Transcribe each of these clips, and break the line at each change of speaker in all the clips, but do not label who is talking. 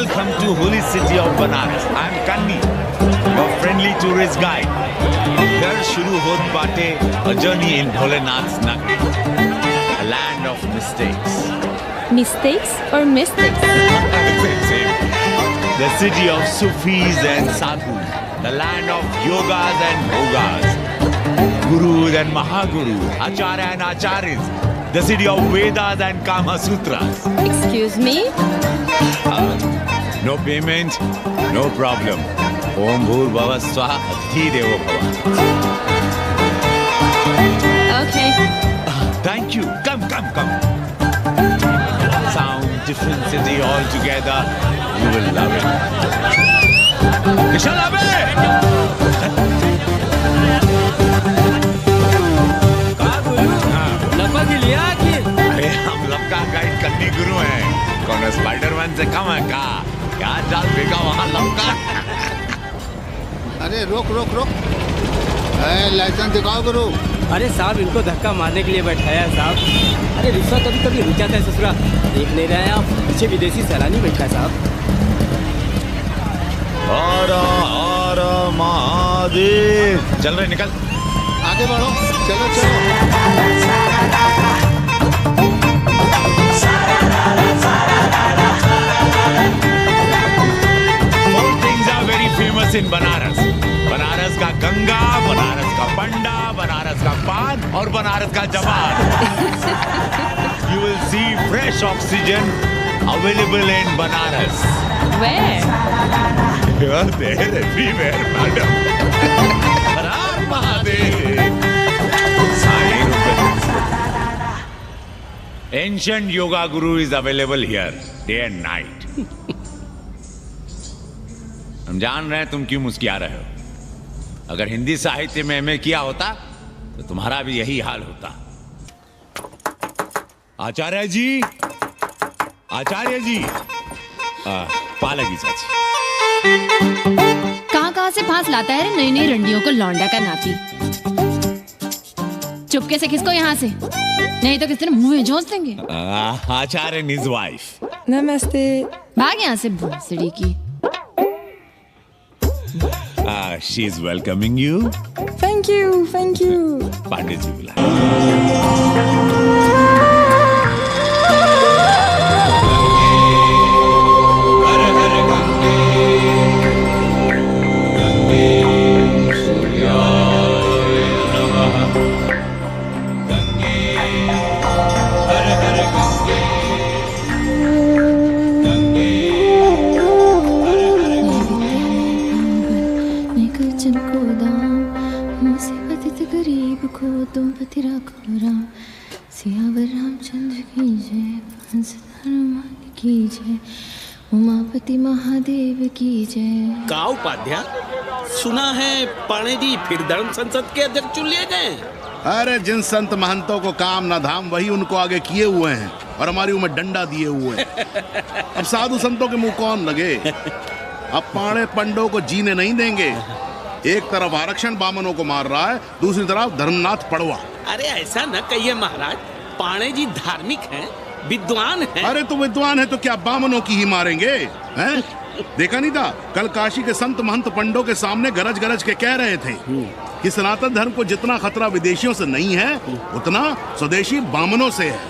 Welcome to holy city of Banaras. I am Kanni, your friendly tourist guide. Here shuru hot baate a journey in Bholenath's Nagari, a land of mistakes.
Mistakes or mystics?
Same. The city of Sufis and Sadhus, the land of yogas and bhogas, gurus and mahagurus, acharya and acharyas, the city of Vedas and Kama Sutras.
Excuse me?
No payment, no problem. Om Bhur Bhava Swaha Adhi Devo Bhava.
Okay.
Thank you. Come. Sound, different city altogether. You will love it. Nishala be!
लपक लिया कि
अरे हम लपका guide करनी गुरु हैं। कौन Spiderman से कम है क्या जाल फेंका वहाँ लपका।
अरे रोक लाइसेंस दिखाओ गुरु।
अरे साहब इनको धक्का मारने के लिए बैठाया साहब। अरे रिश्ता कभी कभी रुक जाता है ससुरा। देख नहीं रहे हैं आप, पीछे विदेशी सैलानी बैठा है साहब।
और महादेव। चल रहे निकल।
आगे बढ़ो, चलो।
Four things are very famous in Banaras. Banaras का गंगा, बनारस का पंडा, बनारस का पान और बनारस का जवान. You will see fresh oxygen available in Banaras.
Where?
You are there everywhere, madam. Har Har Mahadev. Ancient yoga guru is available here, day and night. हम जान रहे हैं तुम क्यों मुस्कुरा रहे हो. अगर हिंदी साहित्य में एमए किया होता तो तुम्हारा भी यही हाल होता. आचार्य जी, पालकी चाची.
कहाँ से फांस लाता है रे नई रंडियों को लौंडा का नाती. चुपके से खिसको यहाँ से, नहीं तो किसी ने मुंह में झोंस देंगे.
आचार्य and his wife.
नमस्ते.
भाग यहाँ से भूसड़ी की.
She is welcoming you.
Thank you.
पंडित जी बुला.
तुम पति राखो राम, सियावर रामचंद्र की जय, हंस हनुमान की जय, उमापति महादेव की जय.
का उपाध्याय, सुना है पाणे जी फिर धर्म संसद के अध्यक्ष चुन लिए गए.
अरे जिन संत महंतों को काम न धाम वही उनको आगे किए हुए हैं और हमारी उम्र डंडा दिए हुए हैं. अब साधु संतों के मुंह कौन लगे. अब पाणे पंडों को जीने नहीं देंगे. एक तरफ आरक्षण बामनों को मार रहा है, दूसरी तरफ धर्मनाथ पड़वा.
अरे ऐसा न कहिए महाराज, पाणे जी धार्मिक हैं, विद्वान हैं.
अरे तो विद्वान है तो क्या बामनों की ही मारेंगे हैं? देखा नहीं था कल काशी के संत महंत पंडों के सामने गरज के कह रहे थे कि सनातन धर्म को जितना खतरा विदेशियों से नहीं है उतना स्वदेशी बामनों से है.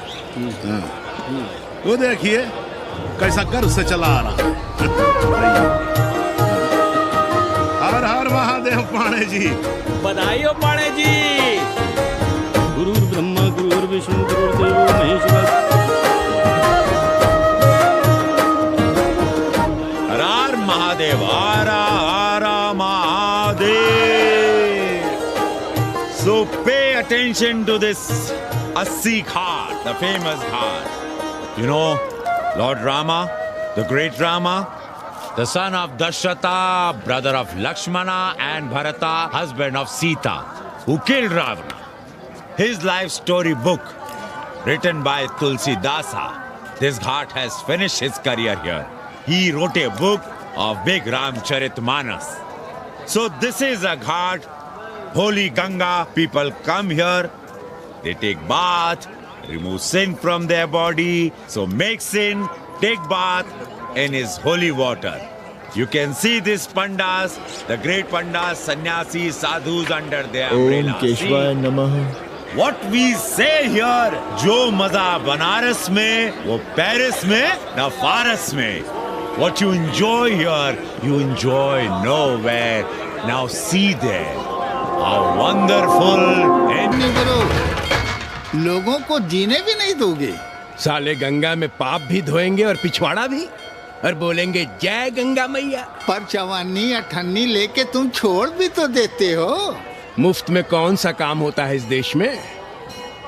वो देखिए कैसा गर्व से चला आ रहा. हर हर महादेव पाणे जी.
बधाई हो पाणे जी.
गुरु ब्रह्मा गुरु विष्णु गुरुदेव महेश्वर.
हर हर महादेव. हर Mahadev. So pay attention to this Assi Ghat, the famous ghat. You know Lord Rama, the great Rama, the son of Dasharatha, brother of Lakshmana, and Bharata, husband of Sita, who killed Ravana. His life story book, written by Tulsidasa. This ghat has finished his career here. He wrote a book of Big Ramcharitmanas. So this is a ghat, holy Ganga. People come here, they take bath, remove sin from their body. So make sin, take bath, in his holy water. You can see these pandas, the great pandas, sannyasis, sadhus under their umbrella.
केशवाय नमः।
What we say here, जो मजा बनारस में, वो Paris में, ना फारस में. What you enjoy here, you enjoy nowhere. Now see there, how wonderful and
लोगों को जीने भी नहीं दोगे।
साले गंगा में पाप भी धोएंगे और पिछवाड़ा भी, और बोलेंगे जय गंगा मैया।
पर चवानी अठन्नी लेके तुम छोड़ भी तो देते हो।
मुफ्त में कौन सा काम होता है इस देश में?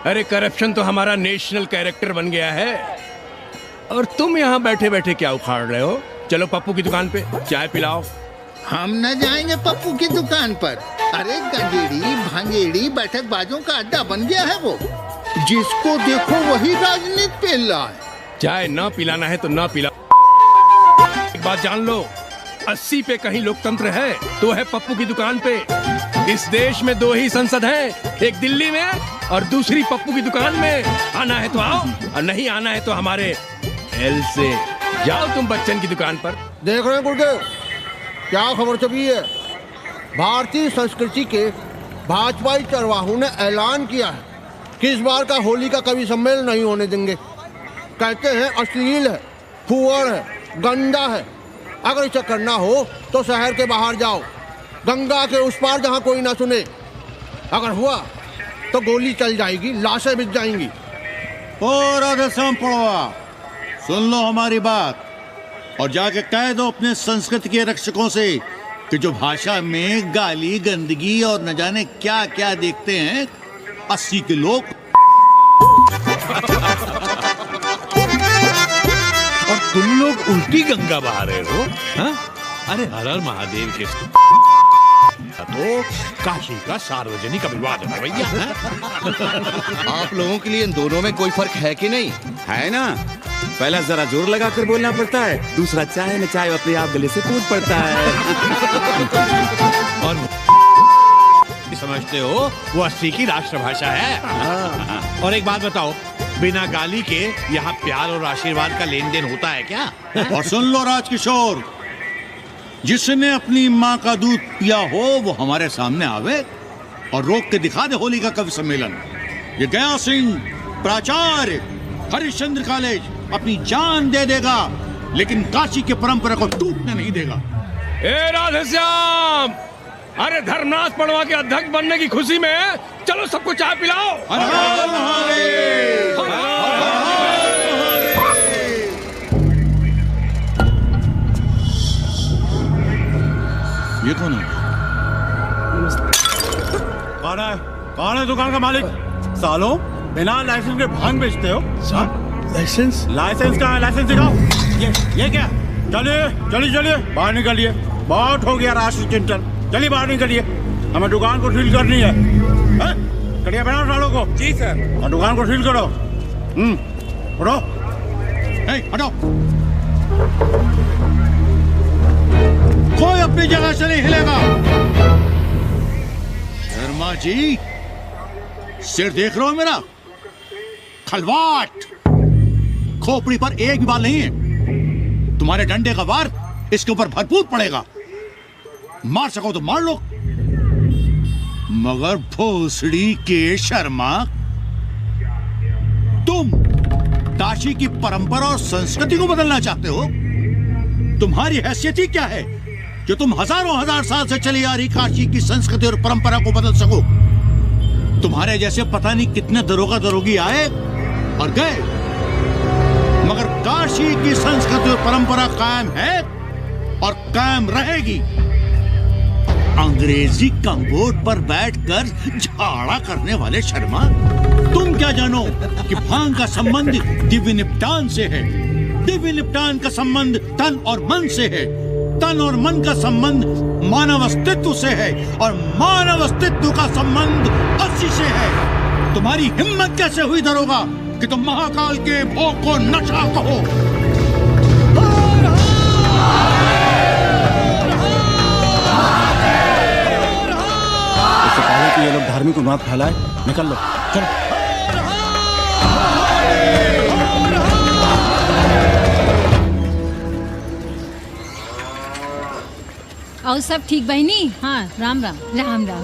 अरे करप्शन तो हमारा नेशनल कैरेक्टर बन गया है। और तुम यहाँ बैठे बैठे क्या उखाड़ रहे हो? चलो पप्पू की दुकान पे चाय पिलाओ।
हम न जाएंगे पप्पू की दुकान पर। अरे गंजेड़ी भांजेड़ी बैठक बाजों का अड्डा बन गया है वो। जिसको देखो वही राजनीति पेल रहा है।
चाय न पिलाना है तो न पिला। एक बात जान लो, 80 पे कहीं लोकतंत्र है तो है पप्पू की दुकान पे। इस देश में 2 ही संसद हैं, एक दिल्ली में और दूसरी पप्पू की दुकान में। आना है तो आओ और नहीं आना है तो हमारे एल से जाओ तुम बच्चन की दुकान पर।
देख रहे हैं गुरुदेव, क्या खबर छपी है? भारतीय संस्कृति के भाजपाई चरवाहों ने ऐलान किया है कि इस बार का होली का कवि सम्मेलन नहीं होने देंगे। कहते हैं अश्लील है, फुहड़ है, गंदा है। अगर इसे करना हो तो शहर के बाहर जाओ, गंगा के उस पार जहाँ कोई ना सुने। अगर हुआ तो गोली चल जाएगी, लाशें बिक जाएंगी।
ओ राधेश्याम पड़वा, सुन लो हमारी बात और जाके कह दो अपने संस्कृति के रक्षकों से कि जो भाषा में गाली गंदगी और न जाने क्या क्या देखते हैं 80 के लोग।
और तुम लोग उल्टी गंगा बहा रहे हो? हाँ? अरे हर हर महादेव के तो काशी का सार्वजनिक अभिवादन है भैया।
आप लोगों के लिए इन दोनों में कोई फर्क है कि नहीं? है ना? पहला जरा जोर लगा कर बोलना पड़ता है, दूसरा चाय न चाय अपने आप गले से कूद पड़ता है।
और समझते हो वो 80 की राष्ट्रभाषा है। और एक बात बताओ, बिना गाली के यहाँ प्यार और आशीर्वाद का लेन देन होता है क्या?
और सुन लो राजकिशोर, जिसने अपनी माँ का दूध पिया हो वो हमारे सामने आवे और रोक के दिखा दे होली का कवि सम्मेलन। ये गया सिंह प्राचार्य हरिश्चंद्र कॉलेज अपनी जान दे देगा लेकिन काशी की परंपरा को टूटने नहीं देगा।
ए राधेश्याम, अरे धर्मनाथ पड़वा के अध्यक्ष बनने की खुशी में चलो सबको चाय पिलाओ।
ये कौन है?
कौन है दुकान का मालिक? सालों बिना लाइसेंस के भांग बेचते हो? लाइसेंस का है, लाइसेंस दिखाओ। ये क्या? चलिए बाहर निकलिए। बहुत हो गया राष्ट्रीय चिंतन। चलिए बाहर निकलिए, हमें दुकान को सील करनी है। कड़िया बनाओ सालों को। जी सर। और दुकान को सील करो। उठो।
हटो। कोई अपनी जगह से नहीं हिलेगा। शर्मा जी, सिर देख रहे हो मेरा? खलवाट, खोपड़ी पर एक भी बाल नहीं है। तुम्हारे डंडे का वार इसके ऊपर भरपूर पड़ेगा। मार सको तो मार लो, मगर भोसड़ी के शर्मा, तुम काशी की परंपरा और संस्कृति को बदलना चाहते हो? तुम्हारी हैसियत ही क्या है जो तुम हजारों हजार साल से चली आ रही काशी की संस्कृति और परंपरा को बदल सको? तुम्हारे जैसे पता नहीं कितने दरोगा दरोगी आए और गए, मगर काशी की संस्कृति और परंपरा कायम है और कायम रहेगी। अंग्रेजी कम्बोर्ड पर बैठकर झाड़ा करने वाले शर्मा, तुम क्या जानो कि भांग का संबंध दिव्य निपटान से है। दिव्य निपटान का संबंध तन और मन से है। तन और मन का संबंध मानव अस्तित्व से है और मानव अस्तित्व का संबंध 80 से है। तुम्हारी हिम्मत कैसे हुई दरोगा कि तुम महाकाल के भोग को नशा कहो?
इससे पहले कि ये लोग धार्मिक उन्माद फैलाए, निकल लो, चलो।
और सब ठीक बहनी? हाँ, राम राम। राम राम।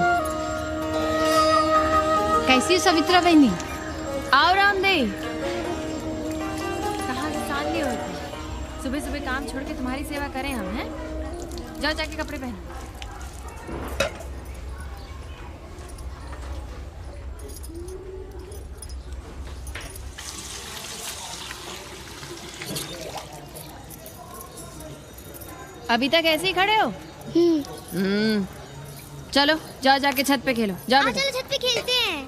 कैसी हो सवित्रा बहनी?
आओ रामदेव। कहाँ से साल लिए होते? सुबह सुबह काम छोड़ के तुम्हारी सेवा करें हम, हैं? जाओ जाके कपड़े पहनो। अभी तक ऐसे ही खड़े हो? चलो जाओ जाके छत पे खेलो। जाओ बेटा।
चलो छत पे खेलते हैं।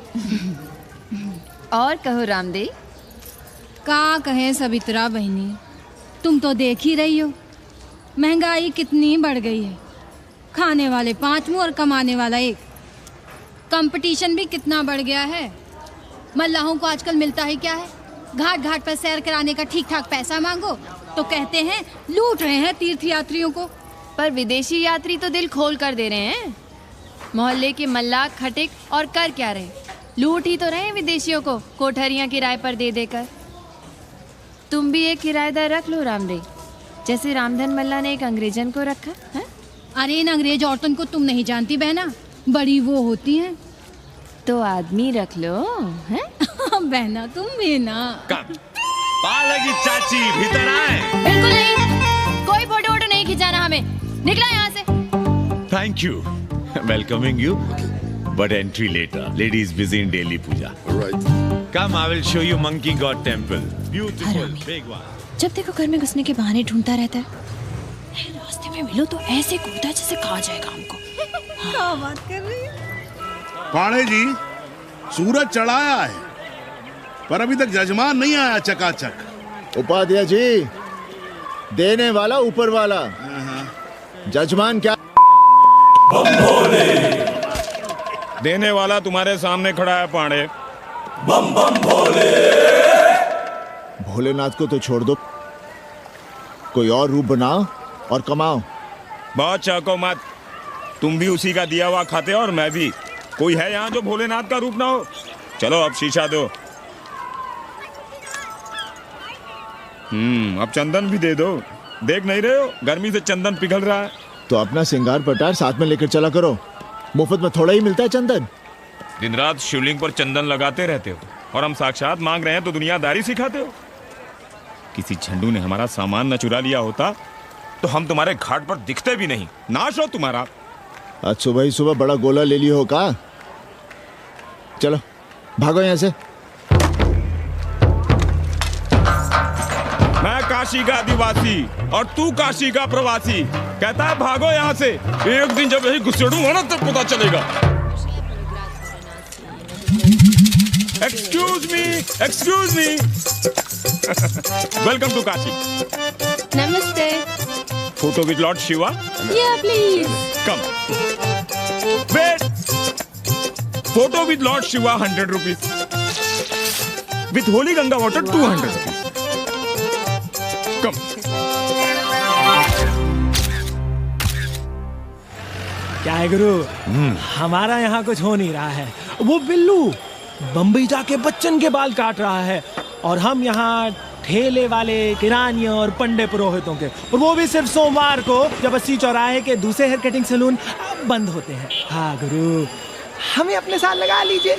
और कहो रामदेव।
का कहे सवित्रा बहनी, तुम तो देख ही रही हो महंगाई कितनी बढ़ गई है। खाने वाले 5 मुंह और कमाने वाला 1। कंपटीशन भी कितना बढ़ गया है। मल्लाहों को आजकल मिलता ही क्या है? घाट घाट पर सैर कराने का ठीक ठाक पैसा मांगो तो कहते हैं लूट रहे हैं तीर्थ यात्रियों को।
पर विदेशी यात्री तो दिल खोल कर दे रहे हैं। मोहल्ले के मल्लाह खटिक और कर क्या रहे? लूट ही तो रहे हैं विदेशियों को कोठरियां किराए पर दे देकर। तुम भी एक किराएदार रख लो रामदेव, जैसे रामधन मल्ला ने एक अंग्रेजन को रखा है।
अरे इन अंग्रेज औरतों को तुम नहीं जानती बहना, बड़ी वो होती हैं।
तो आदमी रख लो, हैं?
बहना तुम भी ना।
पालगी चाची भीतर आए।
बिल्कुल नहीं, कोई फोटो वोटो नहीं खिंचाना हमें। निकलो यहाँ से।
Thank you. Welcoming you, but entry later. Ladies busy in daily puja.
Right.
Come, I will show you Monkey God Temple. Beautiful, big one.
जब देखो घर में घुसने के बहाने ढूंढता रहता है। रास्ते में मिलो तो ऐसे कूदता जैसे खा जाएगा हमको।
क्या बात कर रही है?
पाड़े जी, सूरज चढ़ाया है पर अभी तक जजमान नहीं आया चकाचक।
उपाध्याय जी, देने वाला ऊपर वाला, जजमान क्या?
देने वाला तुम्हारे सामने खड़ा है पांडे।
बम बम भोले। भोलेनाथ को तो छोड़ दो, कोई और रूप बनाओ और कमाओ।
बहुत चाको मत, तुम भी उसी का दिया हुआ खाते हो और मैं भी। कोई है यहाँ जो भोलेनाथ का रूप ना हो? चलो अब शीशा दो। अब चंदन भी दे दो। देख नहीं रहे हो गर्मी से चंदन पिघल रहा है।
तो अपना सिंगार पटार साथ में लेकर चला करो, मुफ्त में थोड़ा ही मिलता है चंदन।
दिन रात शिवलिंग पर चंदन लगाते रहते हो और हम साक्षात मांग रहे हैं तो दुनियादारी सिखाते हो। किसी झंडू ने हमारा सामान न चुरा लिया होता तो हम तुम्हारे घाट पर दिखते भी नहीं। नाश हो तुम्हारा।
आज सुबह ही सुबह बड़ा गोला ले लियो हो का? चलो भागो यहाँ से।
मैं काशी का आदिवासी और तू काशी का प्रवासी। कहता है भागो यहाँ से। एक दिन जब यही घुसेड़ूंगा ना तब पता चलेगा। Excuse me. Welcome to Kashi.
नमस्ते।
Photo with Lord Shiva?
Yeah, please.
Come. Wait. Photo with Lord Shiva 100 rupees. With holy Ganga water 200 rupees. Come.
क्या है गुरु, हमारा यहाँ कुछ हो नहीं रहा है। वो बिल्लू बम्बई जाके बच्चन के बाल काट रहा है और हम यहाँ ठेले वाले, किरानियों और पंडे पुरोहितों के, और वो भी सिर्फ सोमवार को जब 80 चौराहे के दूसरे हेयर कटिंग सैलून बंद होते हैं। हाँ गुरु, हमें अपने साथ लगा लीजिए।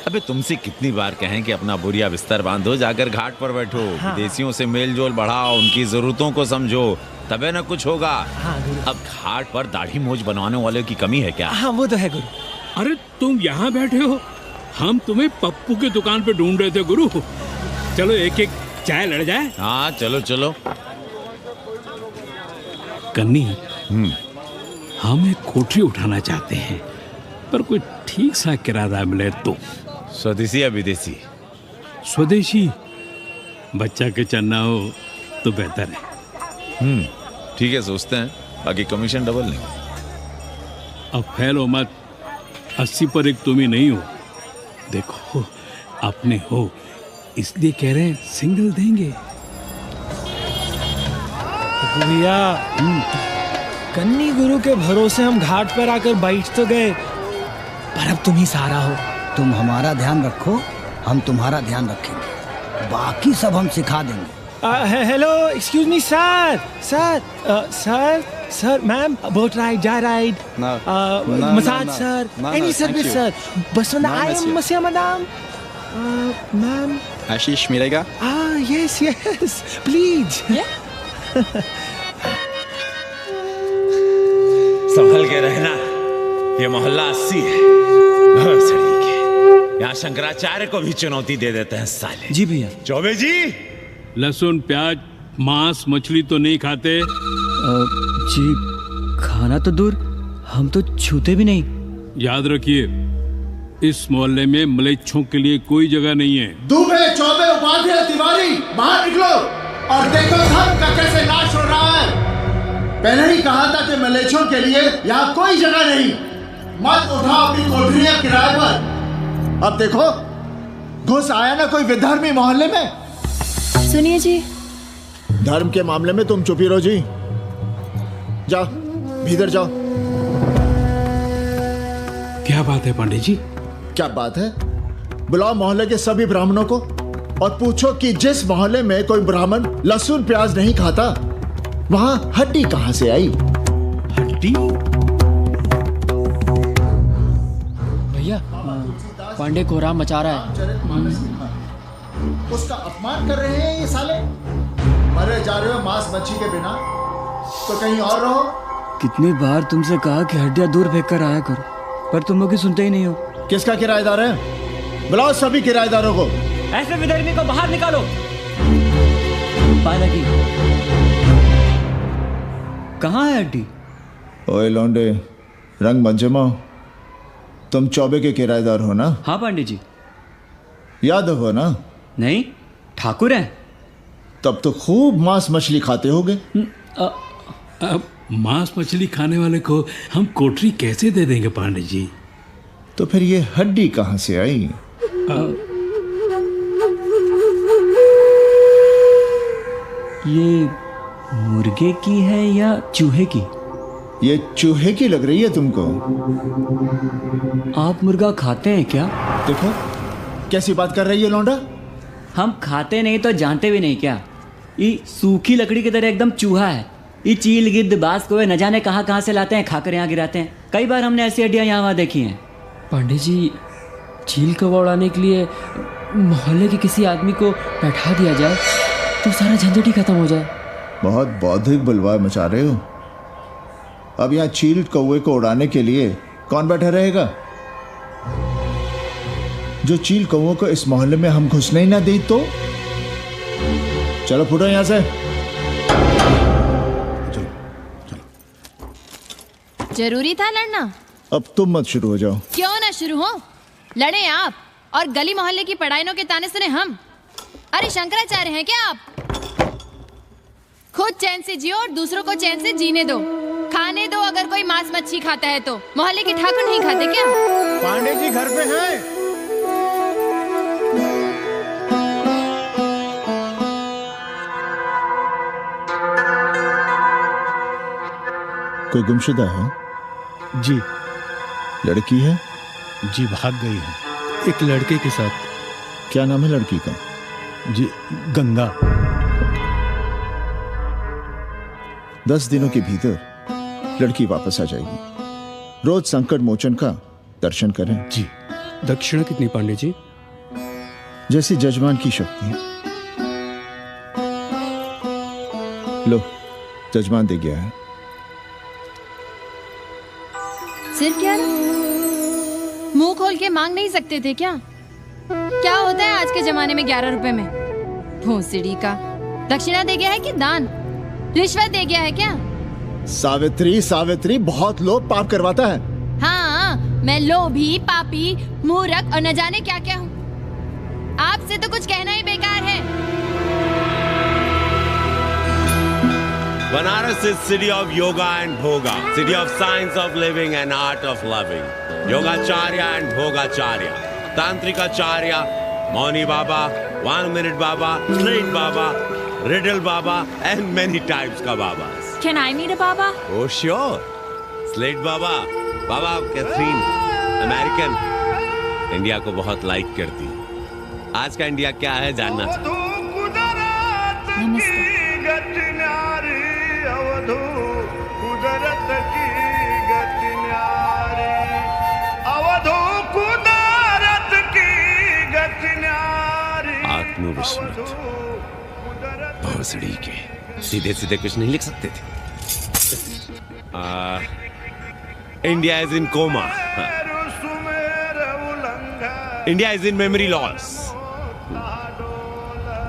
अबे तुमसे कितनी बार कहें कि अपना बोरिया बिस्तर बांधो, जाकर घाट पर बैठो।
हाँ।
विदेशियों से मेल जोल बढ़ाओ, उनकी जरूरतों को समझो, तबे न कुछ होगा।
हाँ गुरु।
अब घाट पर दाढ़ी मूंछ बनवाने वाले की कमी है क्या?
हाँ वो तो है गुरु।
अरे तुम यहाँ बैठे हो, हम तुम्हें पप्पू की दुकान पे ढूंढ रहे थे गुरु। चलो एक एक चाय लड़ जाए।
हाँ चलो चलो।
कन्नी, हम एक कोठरी उठाना चाहते हैं पर कोई ठीक सा किराया मिले तो।
स्वदेशी या विदेशी?
स्वदेशी। बच्चा के चन्ना हो तो बेहतर है।
ठीक है, सोचते हैं, बाकी कमीशन डबल नहीं।
अब फैलो मत, 80 पर एक तुम ही नहीं हो। देखो अपने हो इसलिए कह रहे हैं, सिंगल देंगे।
भैया, कन्नी गुरु के भरोसे हम घाट पर आकर बैठ तो गए, पर अब तुम ही सहारा हो।
तुम हमारा ध्यान रखो, हम तुम्हारा ध्यान रखेंगे, बाकी सब हम सिखा देंगे।
Hello, excuse me sir. Sir, ma'am, boat ride, jar ride, massage, sir, any service, sir. Basunda, I am Monsieur, madam. Ma'am.
आशीष मिलेगा?
Yes, yes, please.
संभल के रहना, ये मोहल्ला 80 है, बहुत सड़ी के। यहाँ शंकराचार्य को भी चुनौती दे देते हैं साले।
जी भैया।
चौबे जी,
लहसुन, प्याज, मांस, मछली तो नहीं खाते?
जी खाना तो दूर, हम तो छूते भी नहीं।
याद रखिए, इस मोहल्ले में मलेच्छों के लिए कोई जगह नहीं है।
दुबे, चौबे, उपाध्याय, तिवारी, बाहर निकलो और देखो धर्म का कैसे नाश हो रहा है। पहले ही कहा था कि मलेच्छों के लिए यहाँ कोई जगह नहीं। मत उठाओ अपनी कोठरियां किराए पर। अब देखो, घुस आया ना कोई विधर्मी मोहल्ले में।
सुनिए जी,
धर्म के मामले में तुम चुप ही रहो जी। जाओ, भीतर जाओ।
क्या बात है पंडित जी?
क्या बात है? बुलाओ मोहल्ले के सभी ब्राह्मणों को और पूछो कि जिस मोहल्ले में कोई ब्राह्मण लहसुन प्याज नहीं खाता, वहां हड्डी कहां से आई?
हड्डी?
भैया, पांडे कोहराम मचा रहा है।
उसका अपमान कर रहे हैं ये साले। मरे जा रहे हो मांस मच्छी के बिना, तो कहीं और रहो।
कितनी बार तुमसे कहा कि हड्डियां दूर फेंक कर आया करो, पर तुम लोग सुनते ही नहीं हो।
किसका किराएदार है? बुलाओ सभी किराएदारों को।
ऐसे विधर्मी को बाहर निकालो। पालकी, कहाँ है हड्डी?
ओए लौंडे, रंग मत जमाओ। तुम चौबे के किराएदार हो ना?
हाँ पंडित जी।
यादव हो ना?
नहीं, ठाकुर हैं।
तब तो खूब मांस मछली खाते होगे।
अब मांस मछली खाने वाले को हम कोठरी कैसे दे देंगे पांडे जी?
तो फिर ये हड्डी कहां से आई?
ये मुर्गे की है या चूहे की?
ये चूहे की लग रही है तुमको।
आप मुर्गा खाते हैं क्या?
देखो कैसी बात कर रही है लौंडा।
हम खाते नहीं तो जानते भी नहीं क्या? ये सूखी लकड़ी की तरह एकदम चूहा है। ये चील गिद्ध बाज को न जाने कहाँ से लाते हैं, खाकर यहाँ गिराते हैं। कई बार हमने ऐसी हड्डियाँ यहाँ वहाँ देखी हैं।
पांडे जी, चील कौवा उड़ाने के लिए मोहल्ले के किसी आदमी को बैठा दिया जाए तो सारा झंझट ही खत्म हो जाए।
बहुत बौद्धिक बलवा मचा रहे हो। अब यहाँ चील कौवे को उड़ाने के लिए कौन बैठा रहेगा? जो चील कौवों को इस मोहल्ले में हम घुसने ही ना दे तो चलो फुटो यहाँ से।
जरूरी था लड़ना?
अब तुम मत शुरू हो जाओ।
क्यों ना शुरू हो? लड़े आप और गली मोहल्ले की पढ़ाइयों के ताने सुने हम। अरे शंकराचार्य हैं क्या आप? खुद चैन से जियो और दूसरों को चैन से जीने दो। खाने दो अगर कोई मांस मच्छी खाता है तो। मोहल्ले के ठाकुर नहीं खाते क्या?
पांडे जी घर पे हैं?
कोई गुमशुदा है?
जी।
लड़की है?
जी भाग गई है एक लड़के के साथ।
क्या नाम है लड़की का?
जी गंगा।
10 दिनों के भीतर लड़की वापस आ जाएगी। रोज संकट मोचन का दर्शन करें।
जी। दक्षिणा कितनी पांडे जी?
जैसी जजमान की शक्ति। लो, जजमान दे गया है।
सिर क्या? मुंह खोल के मांग नहीं सकते थे क्या? क्या होता है आज के जमाने में 11 रुपए में? भोसड़ी का। दक्षिणा दे गया है कि दान? रिश्वत दे गया है क्या?
सावित्री, सावित्री बहुत लोग पाप करवाता है।
हाँ, मैं लोभी, पापी, मूर्ख और न जाने क्या क्या हूँ। आपसे तो कुछ कहना ही बेकार है।
Banaras is city of yoga and bhoga, city of science of living and art of loving. Yogacharya and Bhogacharya, Tantrikacharya, Mauni Baba, 1 minute Baba, straight Baba, riddle Baba, and many types ka Babas.
Can I meet a Baba?
Oh sure, Slate Baba, Baba Catherine, American, India को बहुत like करती है। आज का India क्या है जानना चाहती हूँ।
नमस्ते।
आत्मविस्मृत भोसड़ी के सीधे सीधे कुछ नहीं लिख सकते थे। India is in coma, India is in memory loss,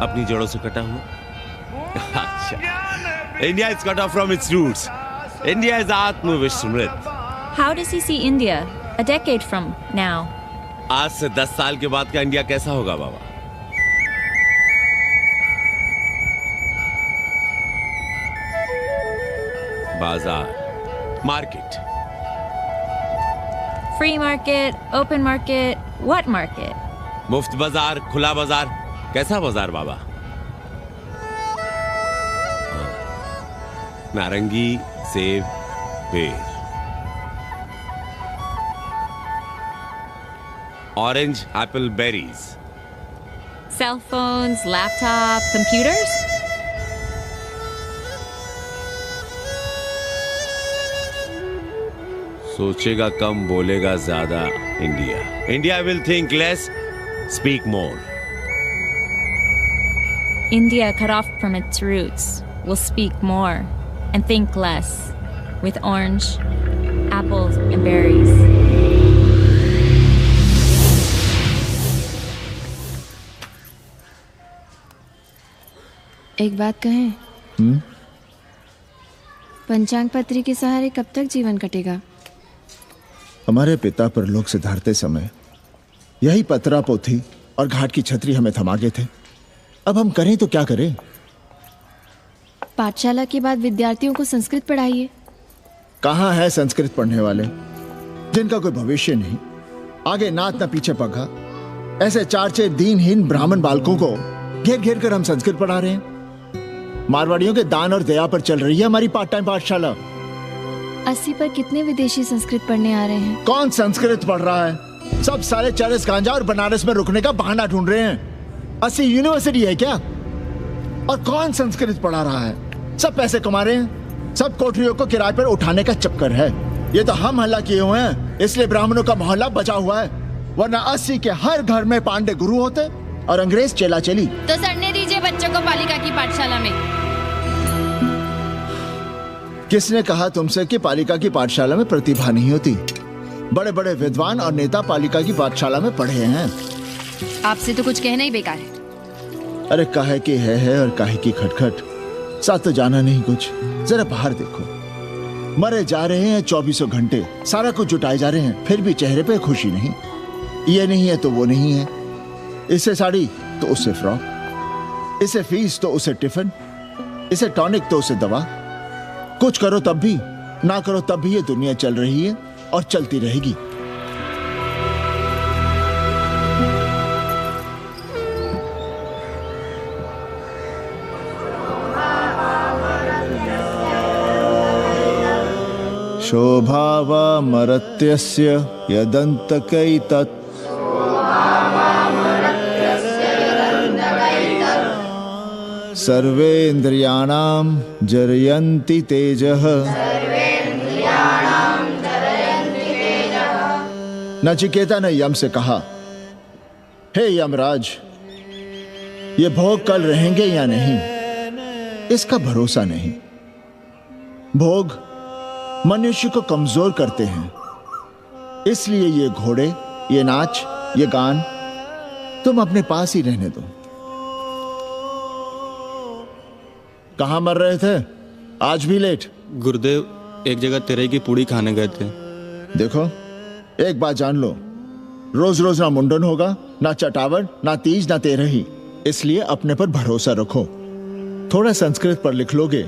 अपनी जड़ों से कटा हुआ। अच्छा, India is cut off from its roots, India is आत्मविस्मृत।
How does he see India a decade from now?
आज से 10 साल के बाद का इंडिया कैसा होगा बाबा? बाजार, market,
Free market, open market, what market?
मुफ्त बाजार, खुला बाजार, कैसा बाजार बाबा? नारंगी, सेब, बेर, orange, apple, berries.
Cell phones, laptop, computers?
सोचेगा कम, बोलेगा ज्यादा India. India will think less, speak more.
India, cut off from its roots, will speak more and think less, with orange, apples, and berries.
एक बात कहें, पंचांग पत्री के सहारे कब तक जीवन कटेगा?
हमारे पिता परलोक से धारते समय यही पतरा पोथी और घाट की छतरी हमें थमागे थे। अब हम करें तो क्या करें?
पाठशाला के बाद विद्यार्थियों को संस्कृत पढ़ाइए।
कहाँ है संस्कृत पढ़ने वाले जिनका कोई भविष्य नहीं, आगे नात न पीछे पगा। ऐसे 4 दीनहीन ब्राह्मण बालकों को घेर घेर कर हम संस्कृत पढ़ा रहे हैं। मारवाड़ियों के दान और दया पर चल रही है हमारी पार्ट टाइम पाठशाला।
80 पर कितने विदेशी संस्कृत पढ़ने आ रहे हैं?
कौन संस्कृत पढ़ रहा है? सब सारे चरस गांजा और बनारस में रुकने का बहाना ढूंढ रहे हैं। 80 यूनिवर्सिटी है क्या? और कौन संस्कृत पढ़ा रहा है? सब पैसे कमा रहे हैं। सब कोठरियों को किराए पर उठाने का चक्कर है। ये तो हम हल्ला किए हुए हैं, इसलिए ब्राह्मणों का मोहल्ला बचा हुआ है, वरना 80 के हर घर में पांडे गुरु होते और अंग्रेज चेला चली।
तो सड़ने दीजिए बच्चों को पालिका की पाठशाला में।
किसने कहा तुमसे कि पालिका की पाठशाला में प्रतिभा नहीं होती? बड़े बड़े विद्वान और नेता पालिका की पाठशाला में पढ़े हैं।
आपसे तो कुछ कहना ही बेकार है।
अरे काहे की है और काहे की खटखट, साथ तो जाना नहीं कुछ। जरा बाहर देखो, मरे जा रहे हैं 24 घंटे, सारा कुछ जुटाए जा रहे हैं, फिर भी चेहरे पे खुशी नहीं। ये नहीं है तो वो नहीं है, इसे साड़ी तो उससे फ्रॉक, इसे फीस तो उसे टिफिन, इसे टॉनिक तो उसे दवा। कुछ करो तब भी, ना करो तब भी ये दुनिया चल रही है और चलती रहेगी। शोभावा मरत्यस्य यदन्तकैतत् सर्वेन्द्रियाणां जरयन्ति तेजः। नचिकेता ने यम से कहा, हे यमराज, ये भोग कल रहेंगे या नहीं, इसका भरोसा नहीं। भोग मनुष्य को कमजोर करते हैं, इसलिए ये घोड़े, ये नाच, ये गान तुम अपने पास ही रहने दो। कहाँ मर रहे थे? आज भी लेट?
गुरुदेव, एक जगह तेरे की पूड़ी खाने गए थे।
देखो, एक बात जान लो, रोज रोज ना मुंडन होगा, ना चटावट, ना तीज, ना तेरही। इसलिए अपने पर भरोसा रखो। थोड़ा संस्कृत पर लिख लोगे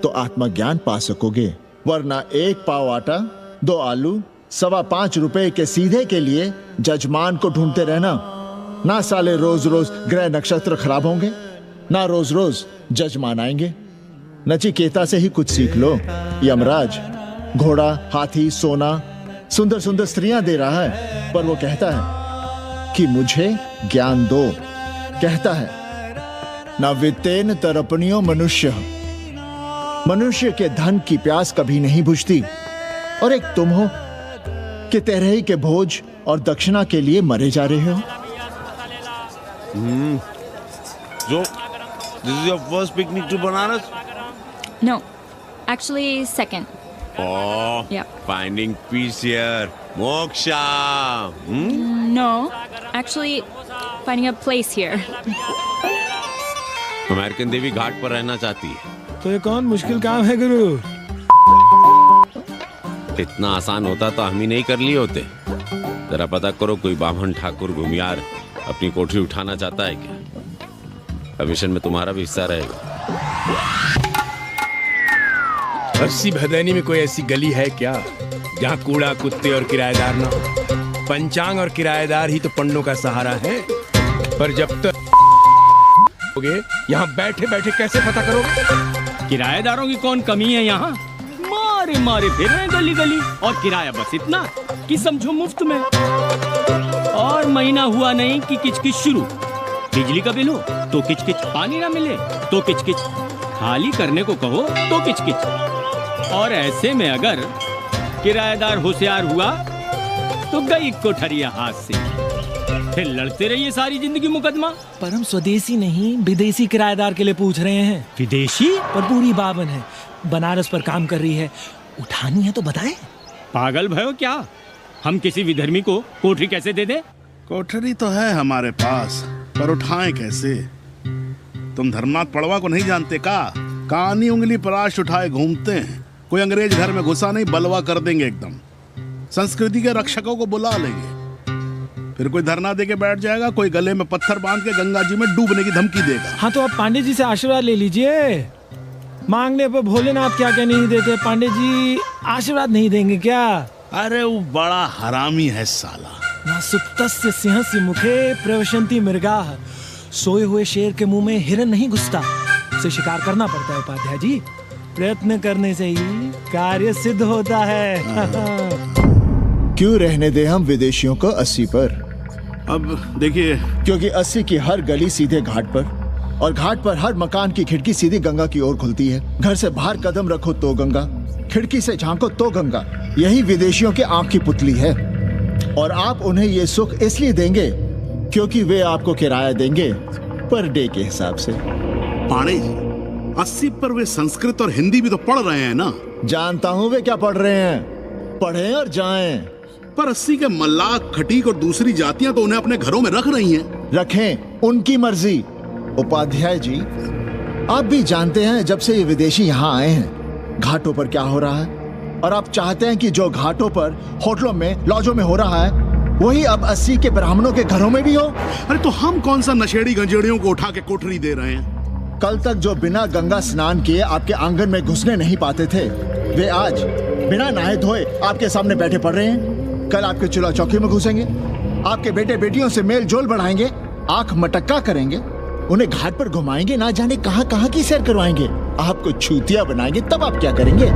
तो आत्मज्ञान पा सकोगे, वरना 1 पाव आटा, 2 आलू, 5.25 रुपए के सीधे के लिए जजमान को ढूंढते रहना। ना साले रोज रोज ग्रह नक्षत्र खराब होंगे, ना रोज रोज जजमान आएंगे। नचिकेता से ही कुछ सीख लो। यमराज घोड़ा, हाथी, सोना, सुंदर सुंदर स्त्रियां दे रहा है, पर वो कहता है कि मुझे ज्ञान दो। कहता है ना वित्तेन तरपणियो मनुष्य, मनुष्य के धन की प्यास कभी नहीं बुझती। और एक तुम हो कि तेरही के भोज और दक्षिणा के लिए मरे जा रहे हो।
So, this is your first picnic to Banaras?
No, actually, second.
Oh,
Yep.
finding peace here. Moksha.
No, actually, finding a place here.
American देवी घाट पर रहना चाहती है।
तो ये कौन मुश्किल काम है गुरु?
इतना आसान होता तो हम ही नहीं कर लिए होते। जरा पता करो कोई बामन ठाकुर घुमियार अपनी कोठरी उठाना चाहता है क्या? कमीशन में तुम्हारा भी हिस्सा रहेगा।
80 भदैनी में कोई ऐसी गली है क्या जहाँ कूड़ा कुत्ते और किराएदार ना हो? पंचांग और किराएदार ही तो पंडों का सहारा है। पर जब तक यहाँ बैठे बैठे कैसे पता करोगे?
किराएदारों की कौन कमी है यहाँ? मारे मारे फिर रहे गली गली, और किराया बस इतना कि समझो मुफ्त में। और महीना हुआ नहीं कि किचकिच शुरू। बिजली का बिल हो तो किचकिच, पानी ना मिले तो किचकिच, खाली करने को कहो तो किचकिच। और ऐसे में अगर किराएदार होशियार हुआ तो गई कोठरिया हाथ से, फिर लड़ते रहिए सारी जिंदगी मुकदमा।
पर हम स्वदेशी नहीं विदेशी किराएदार के लिए पूछ रहे हैं।
विदेशी?
पर पूरी बावन है, बनारस पर काम कर रही है, उठानी है तो बताएं।
पागल भयो क्या? हम किसी विधर्मी को कोठरी कैसे दे दे?
कोठरी तो है हमारे पास, पर उठाएं कैसे? तुम धर्मनाथ पड़वा को नहीं जानते का? कानी उंगली पराश उठाए घूमते हैं। कोई अंग्रेज घर में घुसा नहीं, बलवा कर देंगे एकदम। संस्कृति के रक्षकों को बुला लेंगे, फिर कोई धरना दे के बैठ जाएगा, कोई गले में पत्थर बांध के गंगा जी में डूबने की धमकी देगा।
हाँ तो आप पांडे जी से आशीर्वाद ले लीजिए। मांगने पर भोलेनाथ क्या क्या नहीं देते, पांडे जी आशीर्वाद नहीं देंगे क्या?
अरे वो बड़ा हरामी है साला।
ना सुप्तस्य सिंहस्य मुखे प्रवशन्ति मृगाः। सोए हुए शेर के मुंह में हिरन नहीं घुसता, उसे शिकार करना पड़ता है उपाध्याय जी। प्रयत्न करने से ही कार्य सिद्ध होता है।
क्यों रहने दे हम विदेशियों को 80 पर?
अब देखिए,
क्योंकि 80 की हर गली सीधे घाट पर, और घाट पर हर मकान की खिड़की सीधी गंगा की ओर खुलती है। घर से बाहर कदम रखो तो गंगा, खिड़की से झांको तो गंगा। यही विदेशियों के आंख की पुतली है। और आप उन्हें ये सुख इसलिए देंगे क्योंकि वे आपको किराया देंगे पर डे के हिसाब से।
पांडे जी, 80 पर वे संस्कृत और हिंदी भी तो पढ़ रहे हैं ना?
जानता हूँ वे क्या पढ़ रहे हैं, पढ़ें और जाएं।
पर 80 के मल्लाक, खटीक और दूसरी जातियां तो उन्हें अपने घरों में रख रही हैं।
रखें, उनकी मर्जी। उपाध्याय जी, आप भी जानते हैं जब से ये विदेशी यहाँ आए हैं घाटों पर क्या हो रहा है, और आप चाहते हैं कि जो घाटों पर, होटलों में, लॉजों में हो रहा है वही अब 80 के ब्राह्मणों के घरों में भी हो।
अरे तो हम कौन सा नशेड़ी गंजेड़ियों को उठा के कोठरी दे रहे हैं?
कल तक जो बिना गंगा स्नान किए आपके आंगन में घुसने नहीं पाते थे, वे आज बिना नहाए धोए आपके सामने बैठे पड़ रहे हैं। कल आपके चूल्हा चौकी में घुसेंगे, आपके बेटे बेटियों से मेल जोल बढ़ाएंगे, आंख मटक्का करेंगे, उन्हें घाट पर घुमाएंगे, ना जाने कहां कहां की सैर करवाएंगे, आपको छूतिया बनाएंगे। तब आप क्या करेंगे?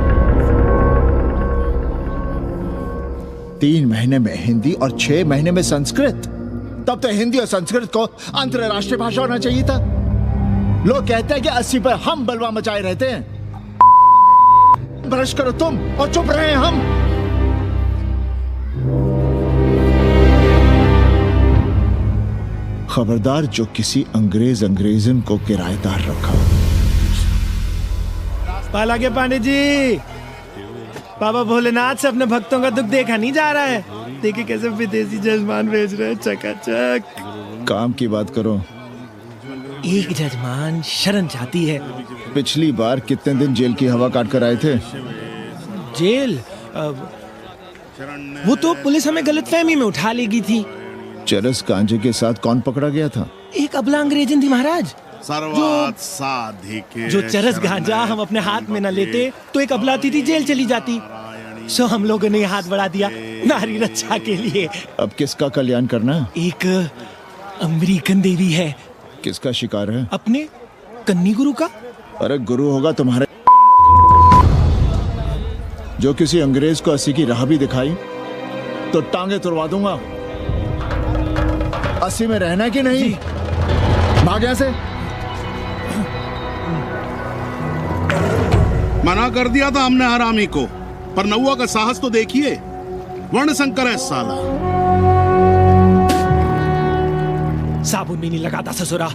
3 महीने में हिंदी और 6 महीने में संस्कृत। तब तो हिंदी और संस्कृत को अंतरराष्ट्रीय भाषा होना चाहिए था। लोग कहते हैं कि 80 पर हम बलवा मचाए रहते हैं। ब्रश करो तुम और चुप रहे हम। खबरदार जो किसी अंग्रेजन को किराएदार रखा।
पाला के पांडे जी, बाबा भोलेनाथ से अपने भक्तों का दुख देखा नहीं जा रहा है। देखिए कैसे विदेशी जजमान भेज रहे हैं चकाचक।
काम की बात करो।
एक जजमान शरण चाहती है।
पिछली बार कितने दिन जेल की हवा काट कर आए थे?
जेल? वो तो पुलिस हमें गलतफहमी में उठा लेगी थी।
चरस गांजे के साथ कौन पकड़ा गया था?
एक अबला अंग्रेजन थी महाराज।
जो
चरस गांजा हम अपने हाथ में न लेते तो एक अबलाती थी जेल चली जाती। सो हम लोगों ने हाथ बढ़ा दिया नारी रक्षा के लिए।
अब किसका कल्याण करना है?
एक अमेरिकन देवी है।
किसका शिकार है?
अपने कन्नी गुरु का।
अरे गुरु होगा तुम्हारे, जो किसी अंग्रेज को 80 की राह भी दिखाई तो टांगे तुड़वा दूंगा। 80 में रहना कि नहीं? भाग यहाँ से।
मना कर दिया था हमने हरामी को, पर नौआ का साहस तो देखिए। वर्ण संकर है साला।
साबुन भी नहीं लगाता ससुरा।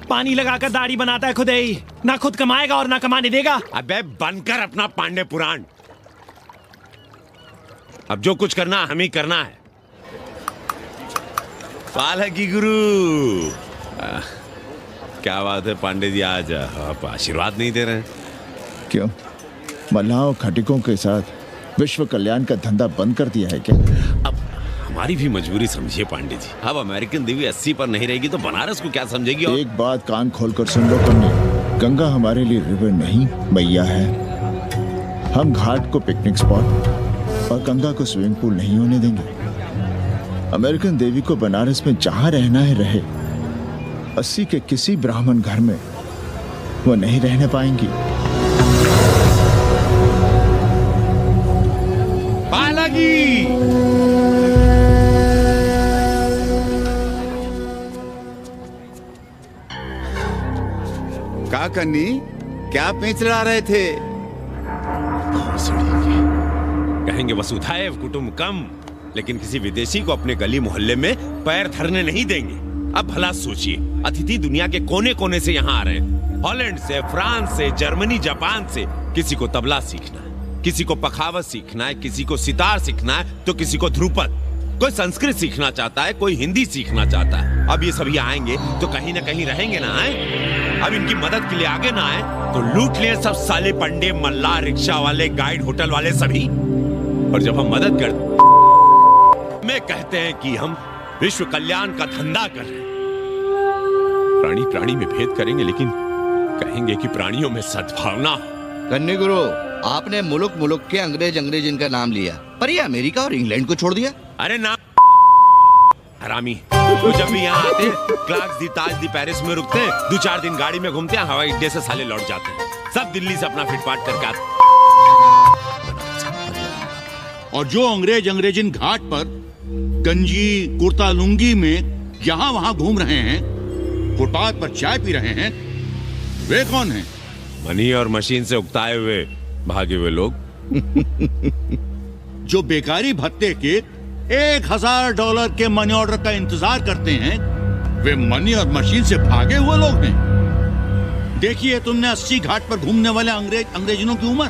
पानी लगाकर दाढ़ी बनाता है खुद ही, ना खुद कमाएगा और ना कमाने देगा।
अबे बनकर अपना पांडे पुराण। अब जो कुछ करना हमें करना है। पालकी गुरु। क्या बात है पांडे जी, आज आप आशीर्वाद नहीं दे रहे हैं?
क्यों, मल्लाहों खटिकों के साथ विश्व कल्याण का धंधा बंद कर दिया है क्या?
अब हमारी भी मजबूरी समझिए पांडे जी। अब अमेरिकन देवी 80 पर नहीं रहेगी तो बनारस को क्या समझेगी? और
एक बात कान खोलकर सुन लो कन्नी, गंगा हमारे लिए रिवर नहीं मैया है। हम घाट को पिकनिक स्पॉट और गंगा को स्विमिंग पूल नहीं होने देंगे। अमेरिकन देवी को बनारस में जहां रहना है रहे, 80 के किसी ब्राह्मण घर में वो नहीं रहने पाएंगी।
पालकी!
का कन्नी, क्या पेंच ला रहे थे?
कहेंगे वसुधैव कुटुंबकम, लेकिन किसी विदेशी को अपने गली मोहल्ले में पैर धरने नहीं देंगे। अब भला सोचिए, अतिथि दुनिया के कोने कोने से यहाँ आ रहे हैं, हॉलैंड से, फ्रांस से, जर्मनी, जापान से। किसी को तबला सीखना है, किसी को पखावत सीखना है, किसी को सितार सीखना है, तो किसी को ध्रुपद। कोई संस्कृत सीखना चाहता है, कोई हिंदी सीखना चाहता है। अब ये सभी आएंगे तो कहीं ना कहीं रहेंगे ना। आए अब इनकी मदद के लिए आगे ना आए तो लूट लिए सब साले पंडे, मल्ला, रिक्शा वाले, गाइड, होटल वाले सभी। और जब हम मदद करते में कहते हैं कि हम विश्व कल्याण का धंधा कर रहे हैं। प्राणी प्राणी में भेद करेंगे, लेकिन कहेंगे कि प्राणियों में सद्भावना।
कन्नी गुरु, आपने मुल्क मुल्क के अंग्रेज इनका नाम लिया, पर ये अमेरिका और इंग्लैंड को छोड़ दिया।
अरे ना हरामी, तो जब भी यहाँ आते क्लार्क्स दी, ताज दी, पेरिस में रुकते हैं, 2-4 दिन गाड़ी में घूमते हैं, हवाई अड्डे से साले लौट जाते हैं। सब दिल्ली से अपना फिटपाट करके आते।
और जो अंग्रेजिन घाट पर गंजी कुर्ता लुंगी में यहाँ वहाँ घूम रहे हैं, फुटपाथ पर चाय पी रहे हैं, वे कौन हैं?
मनी और मशीन से उकताए हुए भागे हुए लोग।
जो बेकारी भत्ते के $1000 के मनी ऑर्डर का इंतजार करते हैं, वे मनी और मशीन से भागे हुए लोग हैं। देखिए, तुमने 80 घाट पर घूमने वाले अंग्रेजनों की उम्र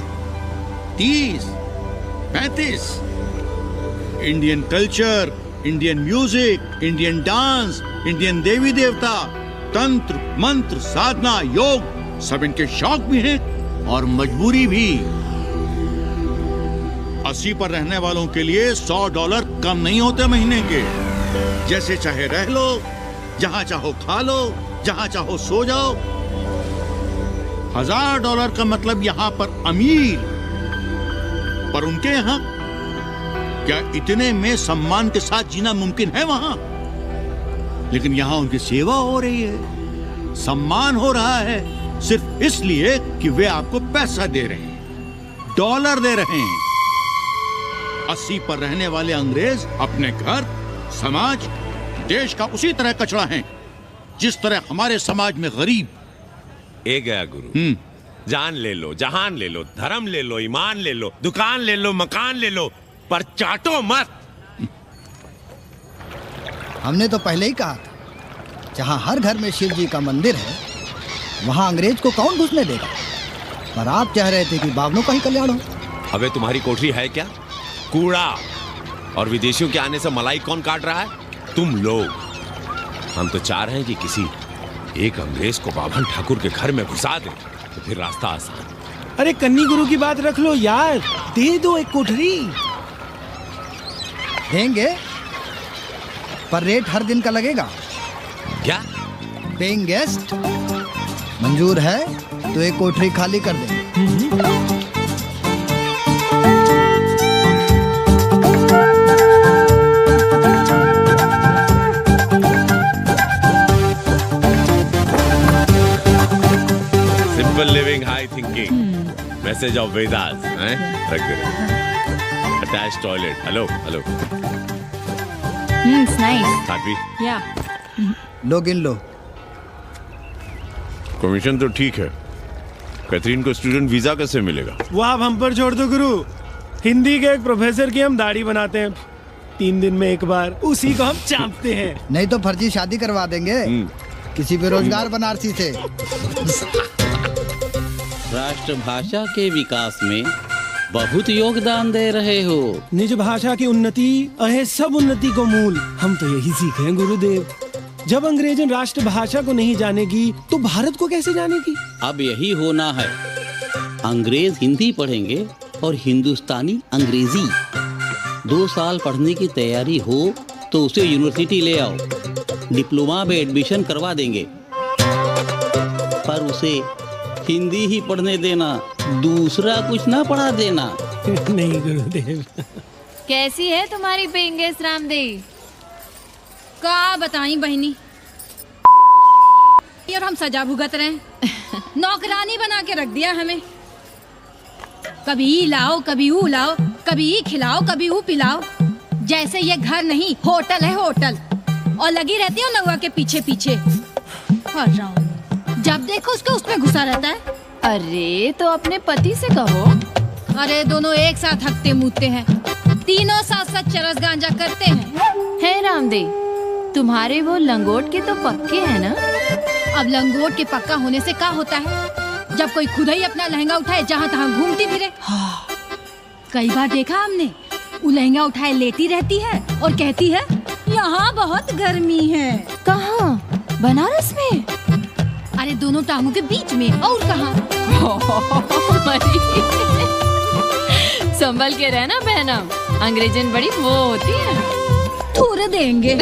30-35। Indian culture, Indian music, Indian dance, Indian देवी देवता, तंत्र, मंत्र, साधना, योग, सब इनके शौक भी हैं और मजबूरी भी। 80 पर रहने वालों के लिए $100 कम नहीं होते महीने के। जैसे चाहे रह लो, जहां चाहो खा लो, जहां चाहो सो जाओ। $1000 का मतलब यहां पर अमीर, पर उनके यहां क्या इतने में सम्मान के साथ जीना मुमकिन है वहां? लेकिन यहां उनकी सेवा हो रही है, सम्मान हो रहा है, सिर्फ इसलिए कि वे आपको पैसा दे रहे हैं, डॉलर दे रहे हैं। 80 पर रहने वाले अंग्रेज अपने घर, समाज, देश का उसी तरह कचरा हैं, जिस तरह हमारे समाज में गरीब।
ए गया गुरु, जान ले लो, जहान ले लो, धर्म ले लो, ईमान ले लो, दुकान ले लो, मकान ले लो, पर चाटो मत।
हमने तो पहले ही कहा था, जहां हर घर में शिव जी का मंदिर है, वहां अंग्रेज को कौन घुसने देगा। पर आप चाह रहे थे कि बावनों का ही कल्याण हो।
अबे तुम्हारी कोठरी है क्या कूड़ा? और विदेशियों के आने से मलाई कौन काट रहा है? तुम लोग। हम तो चाह रहे हैं कि किसी एक अंग्रेज को बाभन ठाकुर के घर में घुसा दे, तो फिर रास्ता आसान।
अरे कन्नी गुरु की बात रख लो यार, दे दो एक कोठरी।
देंगे, पर रेट हर दिन का लगेगा।
क्या?
पेइंग गेस्ट मंजूर है तो एक कोठरी खाली कर देंगे।
Simple living, high thinking, message of Vedas. रख दे। Attach toilet. Hello hello.
It's nice.
Happy?
Yeah.
लो गिन लो।
कमीशन तो ठीक है, कैथरीन को स्टूडेंट वीजा कैसे मिलेगा?
वो आप हम पर छोड़ दो गुरु। हिंदी के एक प्रोफेसर की हम दाढ़ी बनाते हैं 3 दिन में एक बार, उसी को हम चापते हैं।
नहीं तो फर्जी शादी करवा देंगे। किसी बेरोजगार बनारसी से।
राष्ट्रभाषा के विकास में बहुत योगदान दे रहे हो।
निज भाषा की उन्नति अहे सब उन्नति को मूल। हम तो यही सीखे हैं गुरुदेव। जब अंग्रेजन राष्ट्रभाषा को नहीं जानेगी तो भारत को कैसे जानेगी?
अब यही होना है। अंग्रेज हिंदी पढ़ेंगे और हिंदुस्तानी अंग्रेजी। 2 साल पढ़ने की तैयारी हो तो उसे यूनिवर्सिटी ले आओ, डिप्लोमा में एडमिशन करवा देंगे, पर उसे हिंदी ही पढ़ने देना, दूसरा कुछ ना पढ़ा देना।
नहीं गुरुदेव।
कैसी है तुम्हारी पेंगेस रामदेव?
का बताई बहनी, और हम सजा भुगत रहे हैं। नौकरानी बना के रख दिया हमें। कभी ई लाओ, कभी ऊ लाओ, कभी ई खिलाओ, कभी ऊ पिलाओ। जैसे ये घर नहीं होटल है होटल। और लगी रहती हो नौवा के पीछे पीछे। और जब देखो उसको उसमें घुसा रहता है।
अरे तो अपने पति से कहो।
अरे दोनों एक साथ हकते मूतते हैं, तीनों साथ साथ चरस गांजा करते हैं।
है रामदेव, तुम्हारे वो लंगोट के तो पक्के हैं ना?
अब लंगोट के पक्का होने से क्या होता है? जब कोई खुद ही अपना लहंगा उठाए जहाँ तहाँ घूमती फिरे। कई बार देखा हमने, वो लहंगा उठाए लेटी रहती है और कहती है यहाँ बहुत गर्मी है।
कहाँ? बनारस में?
अरे दोनों टांगों के बीच में। और कहाँ?
संभल के रहना बहनम, अंग्रेजन बड़ी वो होती है।
थूर देंगे।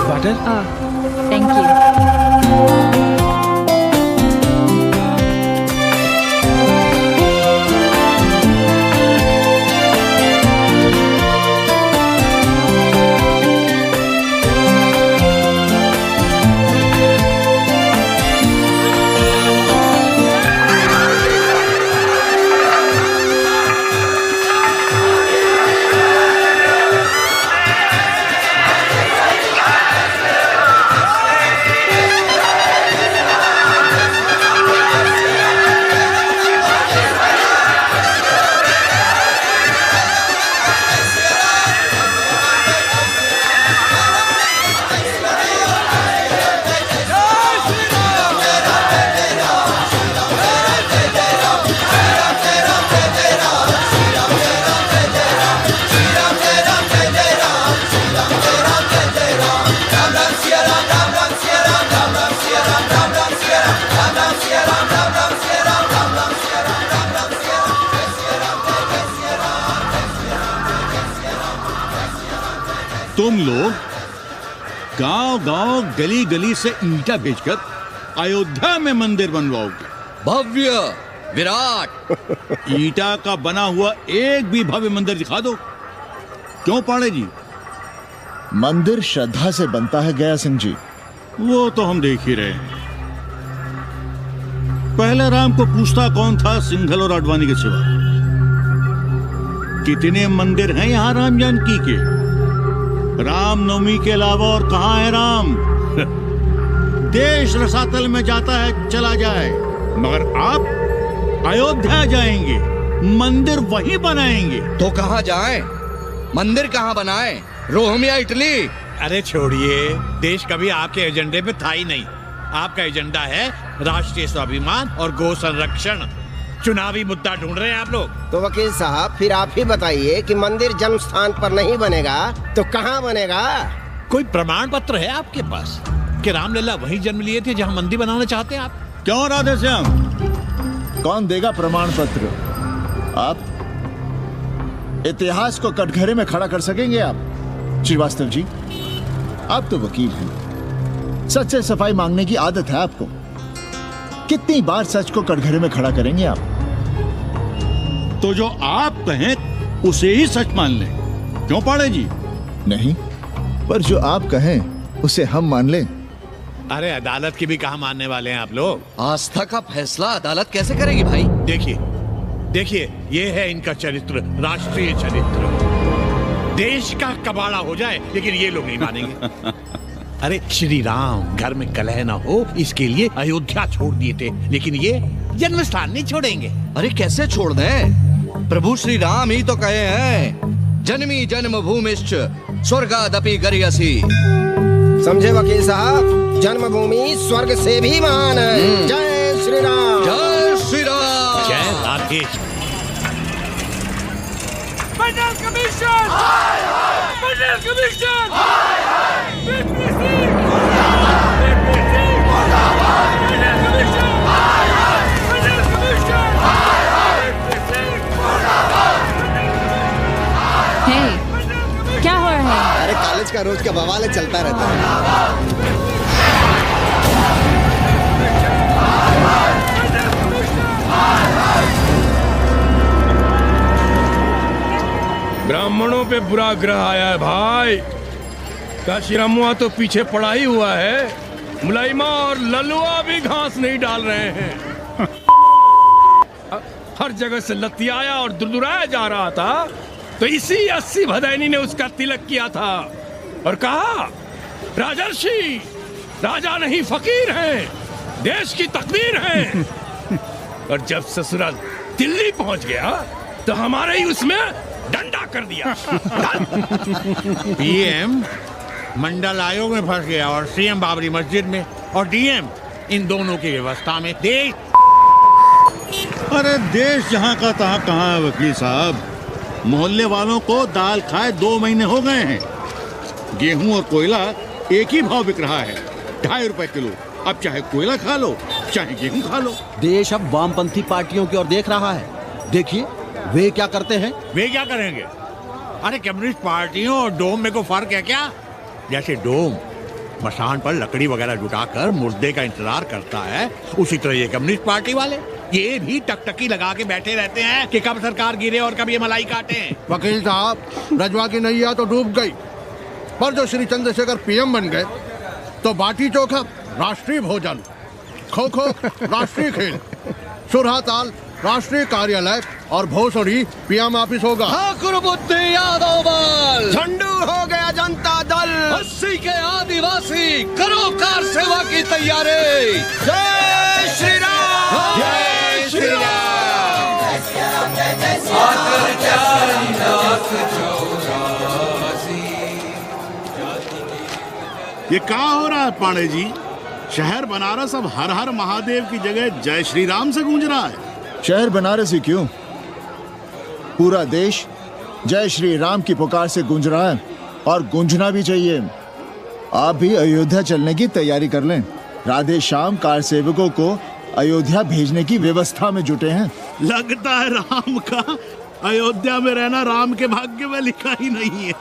वाटर?
Thank you.
तुम लोग गांव गांव गली गली से ईंटा भेजकर अयोध्या में मंदिर बनवाओगे।
भव्य विराट
ईंटा का बना हुआ एक भी भव्य मंदिर दिखा दो। क्यों पाड़े जी?
मंदिर श्रद्धा से बनता है गया सिंह जी।
वो तो हम देख ही रहे हैं। पहले राम को पूछता कौन था सिंघल और आडवाणी के सिवा? कितने मंदिर हैं यहाँ राम जानकी के? रामनवमी के अलावा और कहाँ है राम? देश रसातल में जाता है चला जाए, मगर आप अयोध्या जाएंगे, मंदिर वहीं बनाएंगे।
तो कहाँ जाएं? मंदिर कहाँ बनाएं? रोम या इटली?
अरे छोड़िए, देश कभी आपके एजेंडे पे था ही नहीं। आपका एजेंडा है राष्ट्रीय स्वाभिमान और गौ संरक्षण। चुनावी मुद्दा ढूंढ रहे हैं आप लोग।
तो वकील साहब फिर आप ही बताइए कि मंदिर जन्म स्थान पर नहीं बनेगा तो कहाँ बनेगा?
कोई प्रमाण पत्र है आपके पास कि रामलला वहीं जन्म लिए थे जहाँ मंदिर बनाना चाहते हैं आप?
क्यों राधे श्याम?
कौन देगा प्रमाण पत्र? आप इतिहास को कटघरे में खड़ा कर सकेंगे आप? श्रीवास्तव जी, आप तो वकील हैं, सच से सफाई मांगने की आदत है आपको। कितनी बार सच को कटघरे में खड़ा करेंगे आप?
तो जो आप कहें उसे ही सच मान लें। क्यों पाड़े जी?
नहीं, पर जो आप कहें उसे हम मान लें।
अरे अदालत की भी कहाँ मानने वाले हैं आप लोग?
आस्था का फैसला अदालत कैसे करेगी भाई?
देखिए, ये है इनका चरित्र, राष्ट्रीय चरित्र। देश का कबाड़ा हो जाए लेकिन ये लोग नहीं मानेंगे। अरे श्री राम घर में कलह ना हो इसके लिए अयोध्या छोड़ दिए थे, लेकिन ये जन्म स्थान नहीं छोड़ेंगे।
अरे कैसे छोड़ दें? प्रभु श्री राम ही तो कहे हैं जन्मी जन्मभूमिश्च स्वर्गादपि गरीयसी।
समझे वकील साहब, जन्मभूमि स्वर्ग से भी महान है। जय श्री राम।
जय श्री राम।
जय राधेश।
मंडल कमीशन, मंडल कमीशन,
क्या हो रहा है?
अरे कॉलेज का रोज का बवाल चलता रहता है।
ब्राह्मणों पे बुरा ग्रह आया है भाई। काशीरामुआ तो पीछे पड़ा ही हुआ है, मुलाइमा और ललुआ भी घास नहीं डाल रहे हैं। हर जगह से लतियाया और दुरदुराया जा रहा था, तो इसी 80 भदैनी ने उसका तिलक किया था और कहा, राजर्षि राजा नहीं फकीर हैं, देश की तकदीर हैं। और जब ससुराल दिल्ली पहुंच गया तो हमारे ही उसमें डंडा कर दिया।
पीएम मंडल आयोग में फंस गया और सीएम बाबरी मस्जिद में, और डीएम इन दोनों की व्यवस्था में। देश,
अरे देश जहाँ का तहाँ कहाँ है वकील साहब। मोहल्ले वालों को दाल खाए 2 महीने हो गए हैं। गेहूं और कोयला एक ही भाव बिक रहा है, 2.5 रुपए किलो। अब चाहे कोयला खा लो, चाहे गेहूं खा लो।
देश अब वामपंथी पार्टियों की ओर देख रहा है। देखिए वे क्या करते हैं।
वे क्या करेंगे? अरे कम्युनिस्ट पार्टियों और डोम में को फर्क है क्या? जैसे डोम मसान पर लकड़ी वगैरह जुटाकर मुर्दे का इंतजार करता है, उसी तरह ये कम्युनिस्ट पार्टी वाले ये भी टकटकी लगा के बैठे रहते हैं कि कब सरकार गिरे और कब ये मलाई काटे।
वकील साहब, रजवा की नैया तो डूब गई, पर जो श्री चंद्रशेखर पीएम बन गए तो बाटी चोखा राष्ट्रीय भोजन, खो खो राष्ट्रीय खेल, सुरहा ताल राष्ट्रीय कार्यालय और भोसड़ी पीएम ऑफिस होगा।
ठाकुर बुद्धि यादव बल,
झंडू हो गया जनता दल,
80 के आदिवासी करो कार सेवा की तैयारी।
जय श्री राम।
जय श्री राम।
ये क्या हो रहा है पांडे जी? शहर बनारस अब हर हर महादेव की जगह जय श्री राम से गूंज रहा है।
शहर बनारस ही क्यों, पूरा देश जय श्री राम की पुकार से गूंज रहा है, और गूंजना भी चाहिए। आप भी अयोध्या चलने की तैयारी कर लें। राधे श्याम कार सेवकों को अयोध्या भेजने की व्यवस्था में जुटे हैं।
लगता है राम का अयोध्या में रहना राम के भाग्य में लिखा ही नहीं है।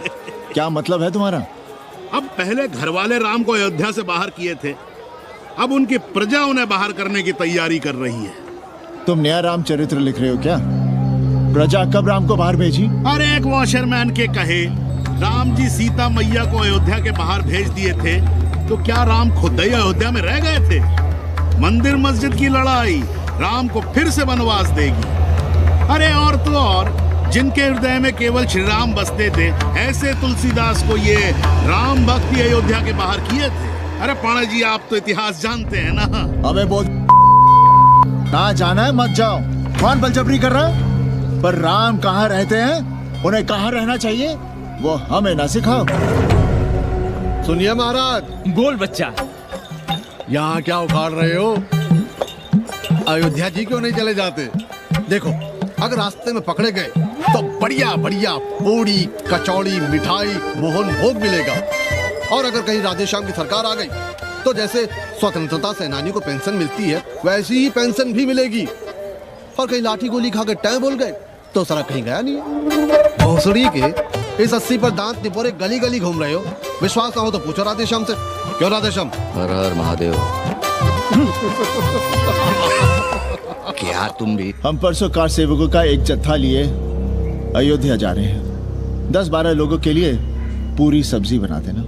क्या मतलब है तुम्हारा?
अब पहले घर वाले राम को अयोध्या से बाहर किए थे, अब उनकी प्रजा उन्हें बाहर करने की तैयारी कर रही है।
तुम नया राम चरित्र लिख रहे हो क्या? प्रजा कब राम को बाहर भेजी?
अरे एक वॉशरमैन के कहे राम जी सीता मैया को अयोध्या के बाहर भेज दिए थे, तो क्या राम खुद ही अयोध्या में रह गए थे? मंदिर मस्जिद की लड़ाई राम को फिर से वनवास देगी। अरे और तो और, जिनके हृदय में केवल श्री राम बसते थे, ऐसे तुलसीदास को ये राम भक्ति अयोध्या के बाहर किए थे। अरे पाणा जी, आप तो इतिहास जानते हैं ना।
हमें बोल ना जाना है मत जाओ। कौन बलजबरी कर रहा है? पर राम कहाँ रहते हैं, उन्हें कहाँ रहना चाहिए, वो हमें ना सिखाओ।
सुनिए महाराज।
बोल बच्चा।
यहाँ क्या उखाड़ रहे हो? अयोध्या जी क्यों नहीं चले जाते? देखो, अगर रास्ते में पकड़े गए तो बढ़िया बढ़िया पूड़ी कचौड़ी मिठाई मोहन भोग मिलेगा, और अगर कहीं राधे श्याम की सरकार आ गई तो जैसे स्वतंत्रता सेनानियों को पेंशन मिलती है वैसी ही पेंशन भी मिलेगी। और कहीं लाठी गोली खा के टै बोल गए तो सारा कहीं गया नहीं है। भोसड़ी के इस 80 पर दांत निपोरे गली गली घूम रहे हो। विश्वास ना हो तो पूछो राधे श्याम से। क्यों राधे श्याम?
हर हर महादेव। क्या तुम भी?
हम परसों कार सेवकों का एक जत्था लिए अयोध्या जा रहे हैं। 10-12 लोगों के लिए पूरी सब्जी बना देना।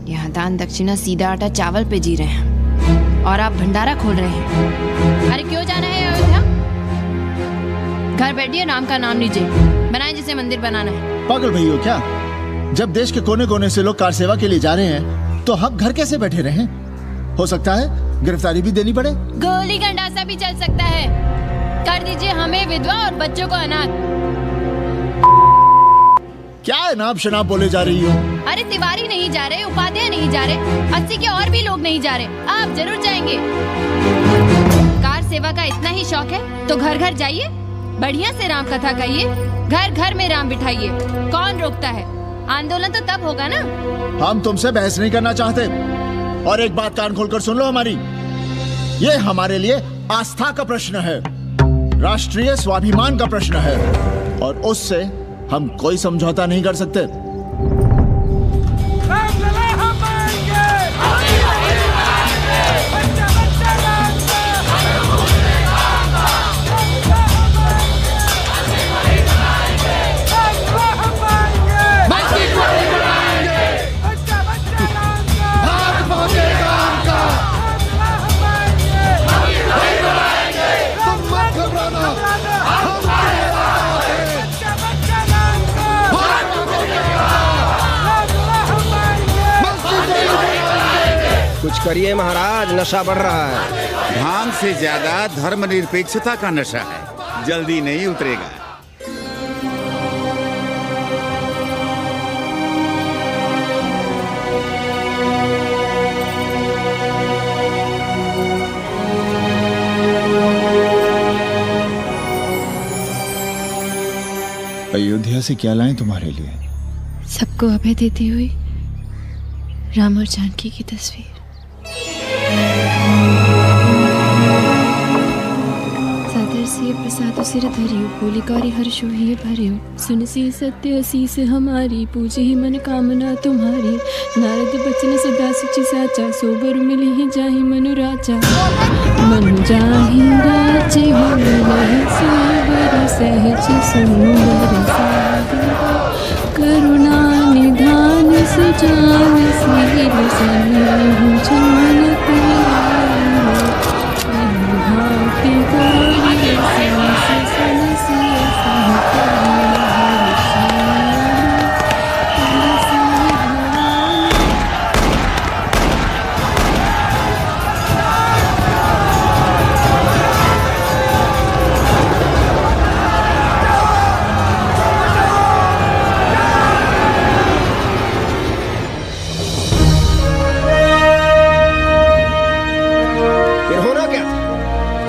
यहाँ दान दक्षिणा सीधा आटा चावल पे जी रहे हैं और आप भंडारा खोल रहे हैं। अरे क्यों जाना है अयोध्या? घर बैठिए, राम का नाम लीजिए, बनाए जिसे मंदिर बनाना है।
पागल भई हो क्या? जब देश के कोने कोने से लोग कार सेवा के लिए जा रहे हैं तो हम घर कैसे बैठे रहें? हो सकता है गिरफ्तारी भी देनी पड़े।
गोली गंडासा भी चल सकता है। कर दीजिए हमें विधवा और बच्चों को अनाथ।
क्या है नाप शनाप बोले जा रही हो?
अरे तिवारी नहीं जा रहे, उपाध्याय नहीं जा रहे, 80 के और भी लोग नहीं जा रहे, आप जरूर जाएंगे। कार सेवा का इतना ही शौक है तो घर घर जाइए, बढ़िया से राम कथा कहिए, घर घर में राम बिठाइए। कौन रोकता है? आंदोलन तो तब होगा ना।
हम तुमसे बहस नहीं करना चाहते। और एक बात कान खोलकर सुन लो हमारी, ये हमारे लिए आस्था का प्रश्न है, राष्ट्रीय स्वाभिमान का प्रश्न है, और उससे हम कोई समझौता नहीं कर सकते।
कुछ करिए महाराज, नशा बढ़ रहा है।
भांग से ज्यादा धर्मनिरपेक्षता का नशा है, जल्दी नहीं उतरेगा।
अयोध्या से क्या लाएं तुम्हारे लिए?
सबको अभय देती हुई राम और जानकी की तस्वीर। सादर से प्रसाद सिर धरियो, बोली कौरी हर्षो ही भरियो, सुन सी सत्य असीस हमारी, पूजे ही मन कामना तुम्हारी। नारद बचन सदा सुचि साचा, सोबर मिली ही जाहि मनु राजा। मनु जाहि राजे हो मिलहि सोबर, सहज सुंदर सागर। करुणा निधान सुजान सील, सनेहु जान प्यारो। भांति गौरी सांस सनसिय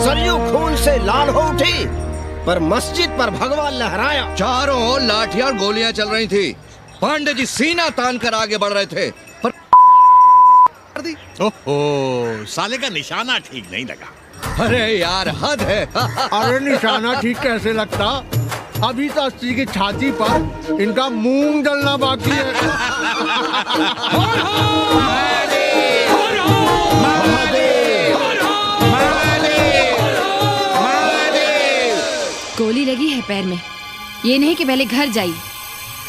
सहकल
से लाल हो उठी, पर मस्जिद पर भगवा लहराया।
चारों ओर लाठियां और गोलियां चल रही थी। पांडे जी सीना तान कर आगे बढ़ रहे थे, पर
ओहो, साले का निशाना ठीक नहीं लगा।
अरे यार हद है।
अरे निशाना ठीक कैसे लगता? अभी तो 80 की छाती पर इनका मूंग जलना बाकी है।
गोली लगी है पैर में, ये नहीं कि पहले घर जाइए,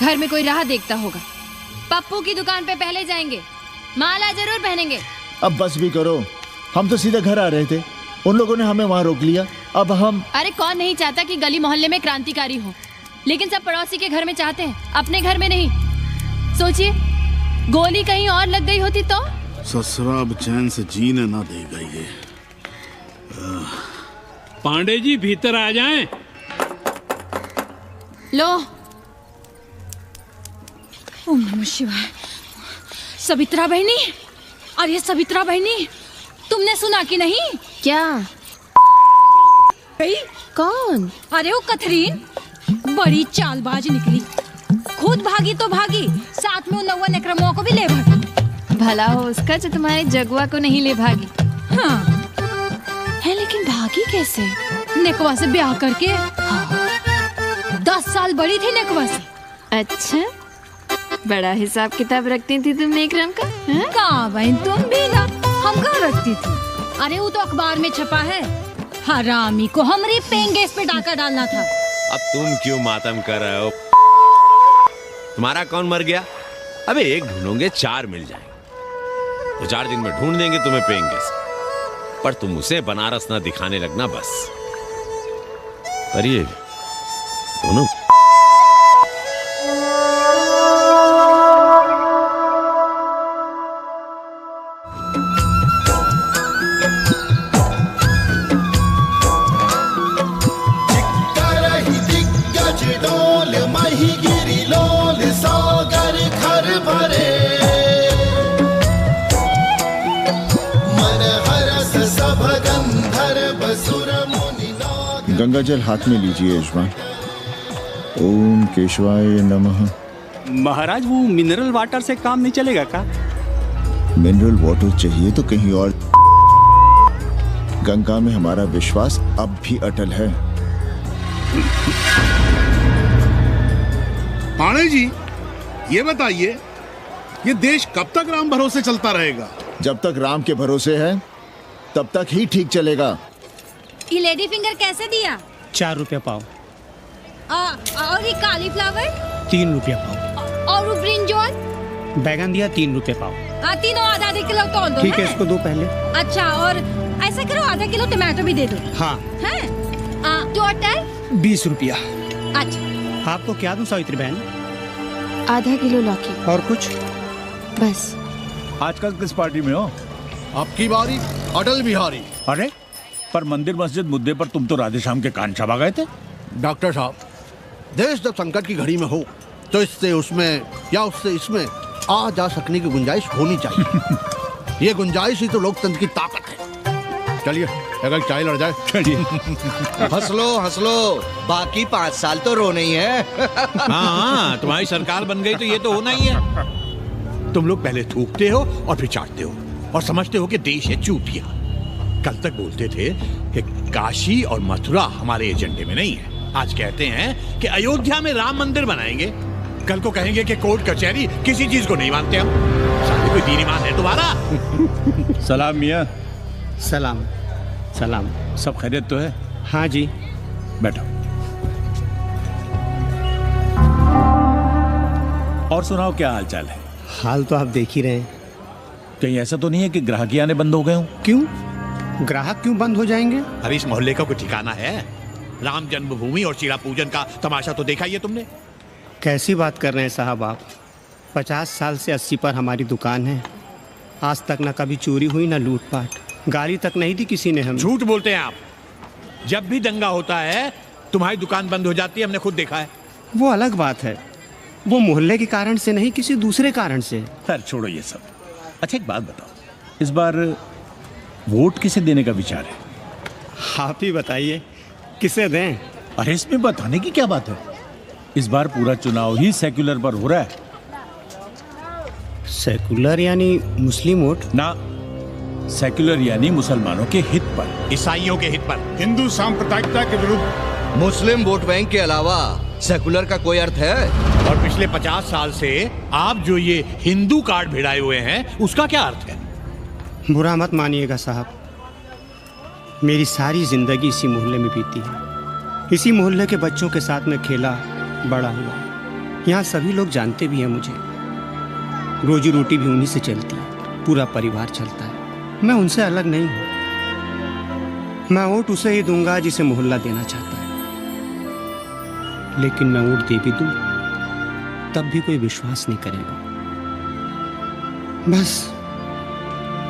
घर में कोई राह देखता होगा। पप्पू की दुकान पे पहले जाएंगे, माला जरूर पहनेंगे।
अब बस भी करो, हम तो सीधे घर आ रहे थे, उन लोगों ने हमें वहाँ रोक लिया। अब हम
अरे कौन नहीं चाहता कि गली मोहल्ले में क्रांतिकारी हो, लेकिन सब पड़ोसी के घर में चाहते हैं, अपने घर में नहीं। सोचिए, गोली कहीं और लग गई होती तो?
ससुरा अब चैन से जीने ना देगा ये।
पांडे जी भीतर आ जाएं।
लो।
ओम नमः शिवाय। सवित्रा बहनी, अरे सवित्रा बहनी, तुमने सुना कि नहीं?
क्या?
कौन? अरे वो कथरीन बड़ी चालबाज निकली, खुद भागी तो भागी, साथ में उन 90 क्रमों को भी ले भागी।
भला हो उसका जो तुम्हारे जगुआ को नहीं ले भागी।
हाँ
है, लेकिन भागी कैसे?
नेकवा से ब्याह करके। हाँ। 10 साल बड़ी थी नेकवा से।
अच्छा, बड़ा हिसाब किताब रखती थी तुम नेकरम का?
कहाँ बहन, तुम भी ना, हम कहाँ रखती थी? अरे वो तो अखबार में छपा है, हरामी को हमरी पेंगेस पे डाका डालना था।
अब तुम क्यों मातम कर रहे हो? तुम्हारा कौन मर गया? अबे एक ढूंढोगे 4 मिल जाएंगे, तो 4 दिन में ढूंढ देंगे तुम्हें पेंगेस, पर तुम उसे बनारस ना दिखाने लगना बस। पर ये दोनों
गंगा जल हाथ में लीजिए यजमान। ओम केशवाय नमः।
महाराज वो मिनरल वाटर से काम नहीं चलेगा का?
मिनरल वाटर चाहिए तो कहीं और। गंगा में हमारा विश्वास अब भी अटल है।
पाणे जी, ये बताइए, ये देश कब तक राम भरोसे चलता रहेगा?
जब तक राम के भरोसे है तब तक ही ठीक चलेगा।
ये लेडी फिंगर कैसे दिया?
4 रुपया पाव।
और ये कालीफ्लावर?
3 रुपया पाव।
और वो ब्रिंजॉल?
बैगन दिया 3 रुपये पाव।
तीनों आधा किलो तोल दो।
ठीक है, इसको दो पहले।
अच्छा, और ऐसा करो आधा किलो टमाटो भी दे दो।
हाँ।
हैं? टोटल
20 रुपया।
अच्छा।
आपको क्या दूं सावित्री बहन?
आधा किलो लौकी।
और कुछ?
बस।
आजकल किस पार्टी में हो?
आपकी बारी अटल बिहारी।
अरे पर मंदिर मस्जिद मुद्दे पर तुम तो राधेश्याम के कान चबा गए थे।
डॉक्टर साहब, देश जब संकट की घड़ी में हो तो इससे उसमें या उससे इसमें आ जा सकने की गुंजाइश होनी चाहिए। ये गुंजाइश ही तो लोकतंत्र की ताकत है। चलिए अगर चाय लड़ जाए।
चलिए।
हंस लो, बाकी 5 साल तो रोना ही है।
हाँ, तुम्हारी सरकार बन गई तो ये तो होना ही है। तुम लोग पहले थूकते हो और फिर चाटते हो और समझते हो कि देश है चूतिया। कल तक बोलते थे कि काशी और मथुरा हमारे एजेंडे में नहीं है। आज कहते हैं कि अयोध्या में राम मंदिर बनाएंगे। कल को कहेंगे कि कोर्ट कचहरी किसी चीज को नहीं मानते हम। साले कोई दीन ईमान है तुम्हारा?
सलाम मियाँ।
सलाम। सलाम।
सब खैरियत तो है?
हाँ जी।
बैठो। और सुनाओ, क्या हाल चाल है?
हाल तो आप देख ही रहे हैं।
कहीं ऐसा तो नहीं है कि ग्राहकी आने बंद हो गए हो?
क्यों? ग्राहक क्यों बंद हो जाएंगे?
अरे इस मोहल्ले का कोई ठिकाना है? राम जन्मभूमि और चिड़ा पूजन का तमाशा तो देखा ही है तुमने।
कैसी बात कर रहे हैं साहब आप? 50 साल से 80 पर हमारी दुकान है। आज तक ना कभी चोरी हुई ना लूटपाट, गाली तक नहीं दी किसी ने हमें।
झूठ बोलते हैं आप। जब भी दंगा होता है तुम्हारी दुकान बंद हो जाती है, हमने खुद देखा है।
वो अलग बात है, वो मोहल्ले के कारण से नहीं, किसी दूसरे कारण से।
खैर छोड़ो ये सब। अच्छा एक बात बताओ, इस बार वोट किसे देने का विचार है?
आप ही बताइए, किसे दें?
अरे इसमें बताने की क्या बात है? इस बार पूरा चुनाव ही सेक्युलर पर हो रहा है।
सेक्युलर यानी मुस्लिम वोट?
ना, सेक्युलर यानी मुसलमानों के हित पर,
ईसाइयों के हित पर,
हिंदू सांप्रदायिकता के विरुद्ध।
मुस्लिम वोट बैंक के अलावा सेकुलर का कोई अर्थ है?
और पिछले 50 साल से आप जो ये हिंदू कार्ड भिड़ाए हुए हैं उसका क्या अर्थ है?
बुरा मत मानिएगा साहब, मेरी सारी जिंदगी इसी मोहल्ले में बीती है। इसी मोहल्ले के बच्चों के साथ में खेला बड़ा हुआ। यहाँ सभी लोग जानते भी हैं मुझे। रोजी रोटी भी उन्हीं से चलती है, पूरा परिवार चलता है। मैं उनसे अलग नहीं हूँ। मैं वोट उसे ही दूंगा जिसे मोहल्ला देना चाहता है। लेकिन मैं वोट दे भी दूं तब भी कोई विश्वास नहीं करेगा। बस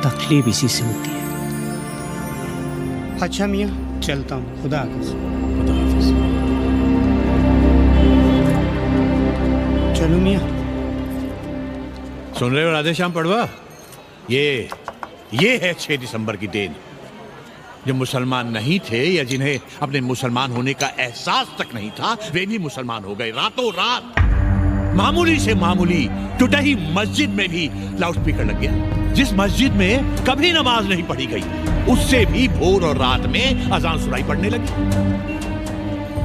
तकलीफ इसी से होती है। अच्छा मियाँ, चलता हूँ। खुदा हाफिज।
खुदा हाफिज।
चलो मियाँ।
सुन रहे हो राधेश्याम पड़वा? ये है 6 दिसंबर की देन। जो मुसलमान नहीं थे या जिन्हें अपने मुसलमान होने का एहसास तक नहीं था, वे भी मुसलमान हो गए रातों रात। मामूली से मामूली टूटी मस्जिद में भी लाउडस्पीकर लग गया। जिस मस्जिद में कभी नमाज नहीं पढ़ी गई, उससे भी भोर और रात में अजान सुनाई पड़ने लगी।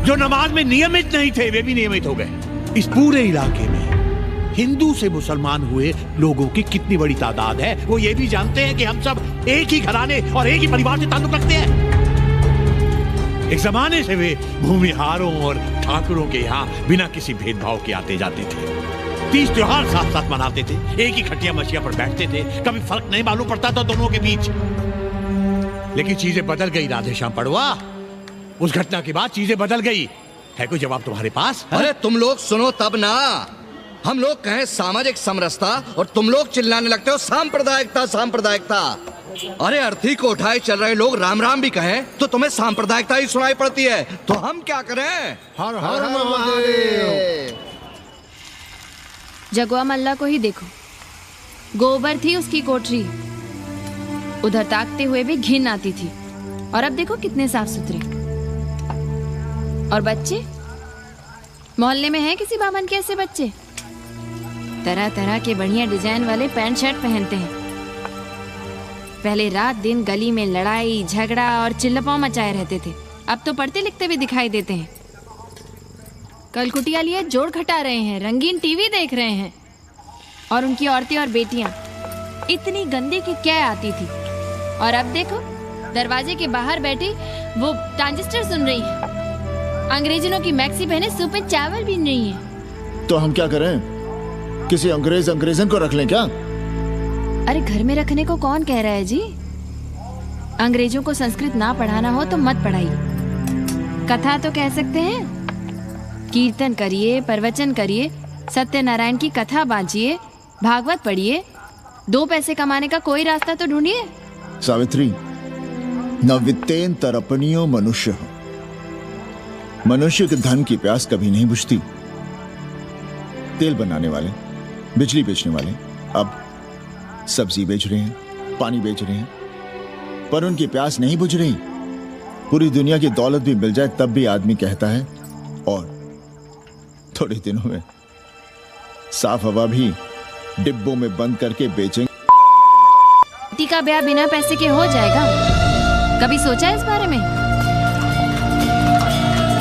जो नमाज में नियमित नहीं थे, वे भी नियमित हो गए। इस पूरे इलाके में हिंदू से मुसलमान हुए लोगों की कितनी बड़ी तादाद है, वो ये भी जानते हैं कि हम सब एक ही घराने और एक ही परिवार से ताल्लुक रखते हैं। एक जमाने से वे भूमिहारों और ठाकुरों के यहाँ बिना किसी भेदभाव के आते जाते थे। 30 त्योहार साथ साथ मनाते थे, एक ही खटिया मछिया पर बैठते थे। कभी फर्क नहीं मालूम पड़ता था दोनों के बीच। लेकिन चीजें बदल गई राधेश्याम पड़वा। उस घटना के बाद चीजें बदल गई। है कोई जवाब तुम्हारे पास?
अरे तुम लोग सुनो तब ना। हम लोग कहें सामाजिक समरसता और तुम लोग चिल्लाने लगते हो सांप्रदायिकता सांप्रदायिकता। अरे अर्थी को उठाए चल रहे लोग राम राम भी कहें तो तुम्हें सांप्रदायिकता ही सुनाई पड़ती है। तो हम क्या करें?
हर हर महादेव।
जगवा मल्ला को ही देखो, गोबर थी उसकी कोठरी, उधर ताकते हुए भी घिन आती थी। और अब देखो कितने साफ सुथरे। और बच्चे मोहल्ले में हैं किसी बामन के ऐसे बच्चे? तरह तरह के बढ़िया डिजाइन वाले पैंट शर्ट पहनते हैं। पहले रात दिन गली में लड़ाई झगड़ा और चिल्लापाव मचाए रहते थे, अब तो पढ़ते लिखते भी दिखाई देते हैं। कल कुटिया लिए जोड़ खटा रहे हैं, रंगीन टीवी देख रहे हैं। और उनकी औरतें और बेटियां इतनी गंदे की क्या आती थी, और अब देखो दरवाजे के बाहर बैठी वो ट्रांजिस्टर सुन रही है। अंग्रेजनों की मैक्सी पहने सूप में चावल भी नहीं है।
तो हम क्या करें? किसी अंग्रेजन को रख लें क्या?
अरे घर में रखने को कौन कह रहा है जी? अंग्रेजों को संस्कृत ना पढ़ाना हो तो मत पढ़ाइए। कथा तो कह सकते हैं, कीर्तन करिए, प्रवचन करिए, सत्यनारायण की कथा बांचिए, भागवत पढ़िए, 2 पैसे कमाने का कोई रास्ता तो ढूंढिए।
सावित्री, न वित्तेन तरपणियो मनुष्य, मनुष्य के धन की प्यास कभी नहीं बुझती। तेल बनाने वाले, बिजली बेचने वाले अब सब्जी बेच रहे हैं, पानी बेच रहे हैं, पर उनकी प्यास नहीं बुझ रही। पूरी दुनिया की दौलत भी मिल जाए तब भी आदमी कहता है, और थोड़े दिनों में साफ हवा भी डिब्बों में बंद करके बेचेंगे।
बेटी का ब्याह बिना पैसे के हो जाएगा? कभी सोचा है इस बारे में?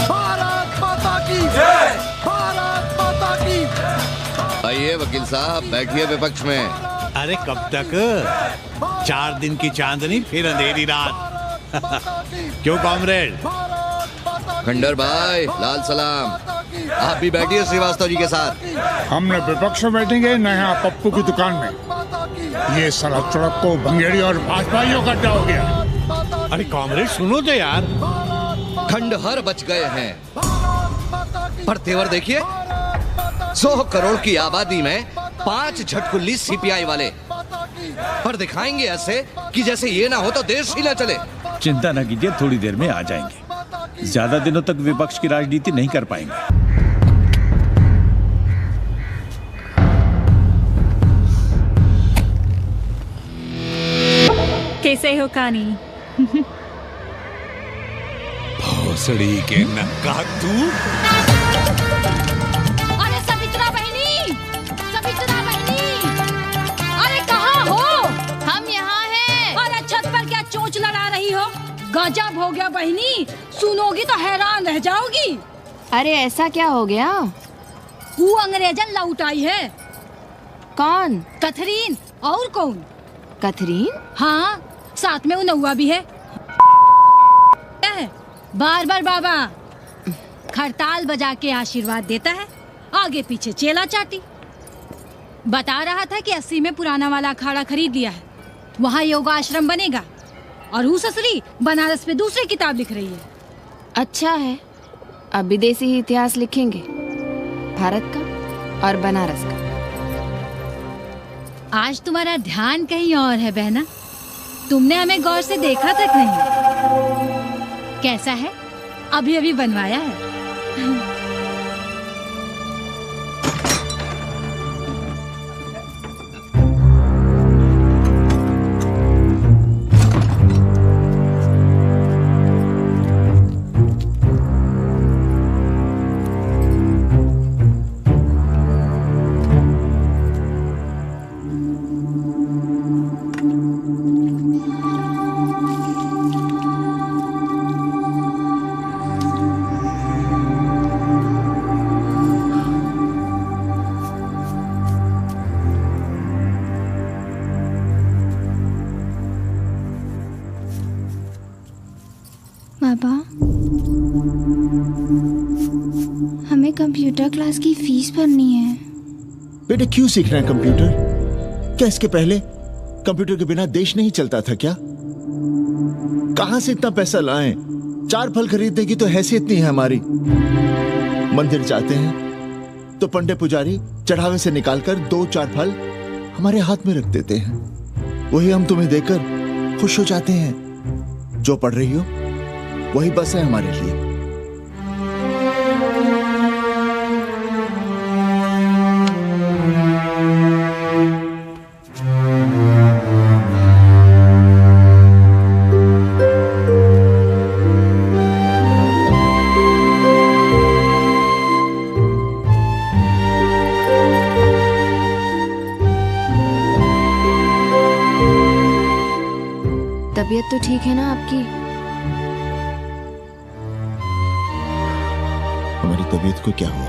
भारत माता की जय! भारत माता की!
आइए वकील साहब, बैठिए विपक्ष में।
अरे कब तक? 4 दिन की चांदनी फिर अंधेरी रात। क्यों कॉमरेड?
खंडर भाई, लाल सलाम। आप भी बैठिए श्रीवास्तव जी के साथ।
हम न विपक्ष में बैठेंगे न यहाँ पप्पू की दुकान में। ये सड़क चौड़क को भंगेड़ी और भाजपाइयों का अड्डा हो गया।
अरे कॉमरेड सुनो तो यार।
खंडहर बच गए हैं, पर तेवर देखिए, 100 करोड़ की आबादी में 5 झटकुल्ली सीपीआई वाले, पर दिखाएंगे ऐसे कि जैसे ये ना हो तो देश ही ना चले।
चिंता न कीजिए, थोड़ी देर में आ जाएंगे। ज्यादा दिनों तक विपक्ष की राजनीति नहीं कर पाएंगे।
कैसे हो कानी?
भोसड़ी के नक्का तू।
अरे सवित्रा बहनी, सवित्रा बहनी, अरे कहाँ हो?
हम यहाँ हैं।
अरे छत पर क्या चोंच लड़ा रही हो? गजब हो गया बहनी, सुनोगी तो हैरान रह जाओगी।
अरे ऐसा क्या हो गया?
वो अंग्रेजन लौट आई है।
कौन?
कथरीन। और कौन?
कथरीन?
हाँ, साथ में वो नौआ भी है। बार बार बाबा खड़ताल बजा के आशीर्वाद देता है, आगे पीछे चेला चाटी। बता रहा था कि 80 में पुराना वाला अखाड़ा खरीद लिया है, वहाँ योगा आश्रम बनेगा। और वो ससुरी बनारस में दूसरी किताब लिख रही है।
अच्छा है, अब विदेशी ही इतिहास लिखेंगे, भारत का और बनारस का।
आज तुम्हारा ध्यान कहीं और है बहना, तुमने हमें गौर से देखा तक नहीं। कैसा है? अभी अभी बनवाया है।
पापा, हमें कंप्यूटर क्लास की फीस भरनी है।
बेटे क्यों सीखना है कंप्यूटर? क्या इसके पहले कंप्यूटर के बिना देश नहीं चलता था क्या? कहां से इतना पैसा लाएं? 4 फल खरीदने की तो हैसियत नहीं है हमारी। मंदिर जाते हैं तो पंडे पुजारी चढ़ावे से निकालकर 2-4 फल हमारे हाथ में रख देते हैं, वही हम तुम्हें देकर खुश हो जाते हैं। जो पढ़ रही हो वही बस है हमारे लिए।
तबीयत तो ठीक है ना आपकी?
हमारी तबीयत को क्या हुआ?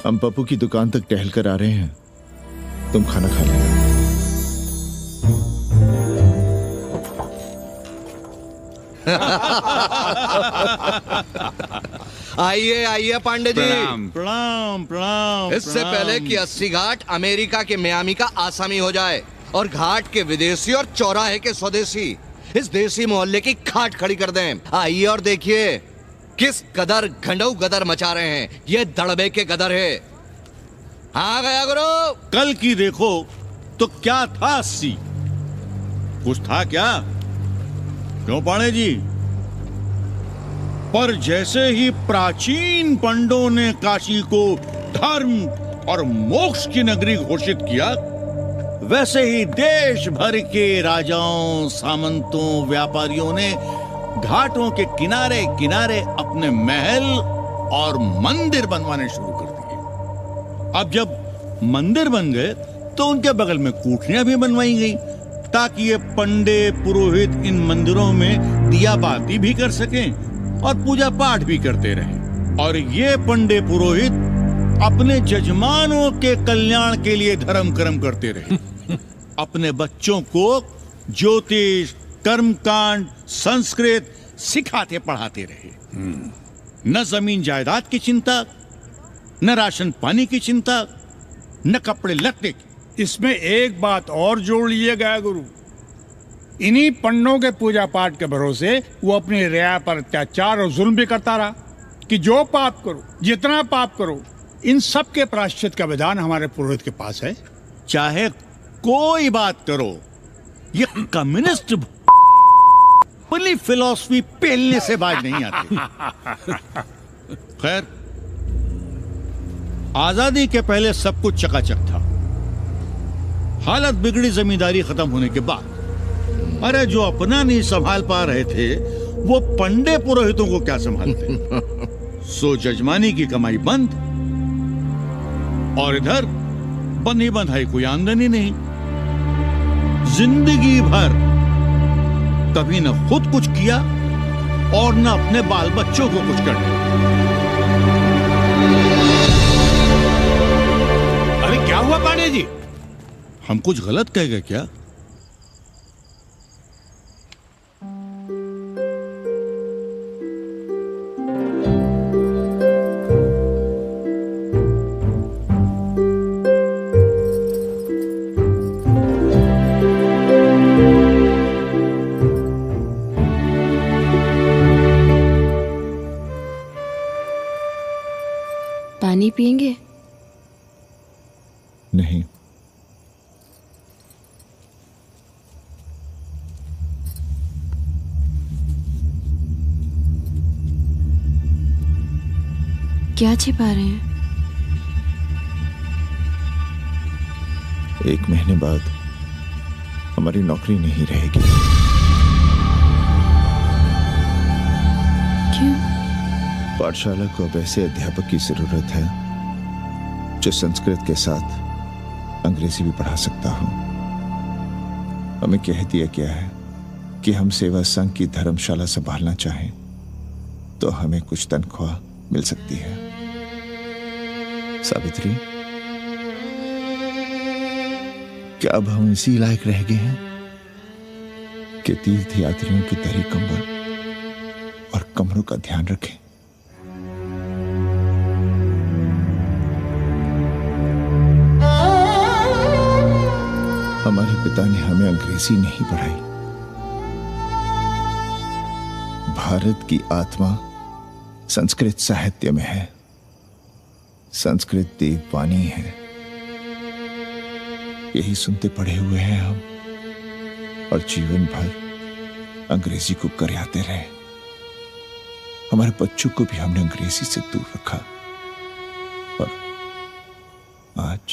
हम पप्पू की दुकान तक टहल कर आ रहे हैं, तुम खाना खा लेना।
आइए आइए पांडे जी।
प्रणाम प्रणाम प्रणाम।
इससे पहले कि 80 घाट अमेरिका के मियामी का आसामी हो जाए और घाट के विदेशी और चौराहे के स्वदेशी इस देसी मोहल्ले की खाट खड़ी कर दें, आइए और देखिए किस कदर घंडऊ गदर मचा रहे हैं। ये दड़बे के गदर है। हाँ गया गुरु।
कल की देखो तो क्या था 80? कुछ था क्या? क्यों पांडे जी? पर जैसे ही प्राचीन पंडों ने काशी को धर्म और मोक्ष की नगरी घोषित किया, वैसे ही देश भर के राजाओं, सामंतों, व्यापारियों ने घाटों के किनारे किनारे अपने महल और मंदिर बनवाने शुरू कर दिए। अब जब मंदिर बन गए तो उनके बगल में कोठरियां भी बनवाई गई ताकि ये पंडे पुरोहित इन मंदिरों में दिया बाती भी कर सकें और पूजा पाठ भी करते रहें। और ये पंडे पुरोहित अपने जजमानों के कल्याण के लिए धर्म कर्म करते रहे। अपने बच्चों को ज्योतिष, कर्मकांड, संस्कृत सिखाते पढ़ाते रहे। न जमीन जायदाद की चिंता, न राशन पानी की चिंता, न कपड़े लत्ते की।
इसमें एक बात और जोड़ लीजिएगा गुरु, इन्हीं पंडों के पूजा पाठ के भरोसे वो अपनी रिया पर अत्याचार और जुल्म भी करता रहा कि जो पाप करो, जितना पाप करो, इन सब के प्रायश्चित का विधान हमारे पुरोहित के पास है।
चाहे कोई बात करो, ये कम्युनिस्ट अपनी फिलॉसफी पेलने से बाज नहीं आती। खैर, आजादी के पहले सब कुछ चकाचक था। हालत बिगड़ी जमींदारी खत्म होने के बाद। अरे जो अपना नहीं संभाल पा रहे थे वो पंडे पुरोहितों को क्या संभालते। सो जजमानी की कमाई बंद और इधर बंधी बंधाई कोई आमदनी नहीं। जिंदगी भर कभी न खुद कुछ किया और न अपने बाल बच्चों को कुछ कर दिया।
अरे क्या हुआ पांडे जी?
हम कुछ गलत कह गए क्या?
पानी पिएंगे?
नहीं।
क्या छिपा रहे हैं?
1 महीने बाद हमारी नौकरी नहीं रहेगी।
क्यों?
पाठशाला को अब ऐसे अध्यापक की जरूरत है जो संस्कृत के साथ अंग्रेजी भी पढ़ा सकता हो। हमें कह दिया गया है कि हम सेवा संघ की धर्मशाला संभालना चाहें तो हमें कुछ तनख्वाह मिल सकती है। सावित्री, क्या अब हम इसी लायक रह गए हैं कि तीर्थ यात्रियों की दरी कंबल और कमरों का ध्यान रखें? हमारे पिता ने हमें अंग्रेजी नहीं पढ़ाई। भारत की आत्मा संस्कृत साहित्य में है। संस्कृत देववाणी है। यही सुनते पढ़े हुए हैं हम और जीवन भर अंग्रेजी को करियाते रहे। हमारे बच्चों को भी हमने अंग्रेजी से दूर रखा और आज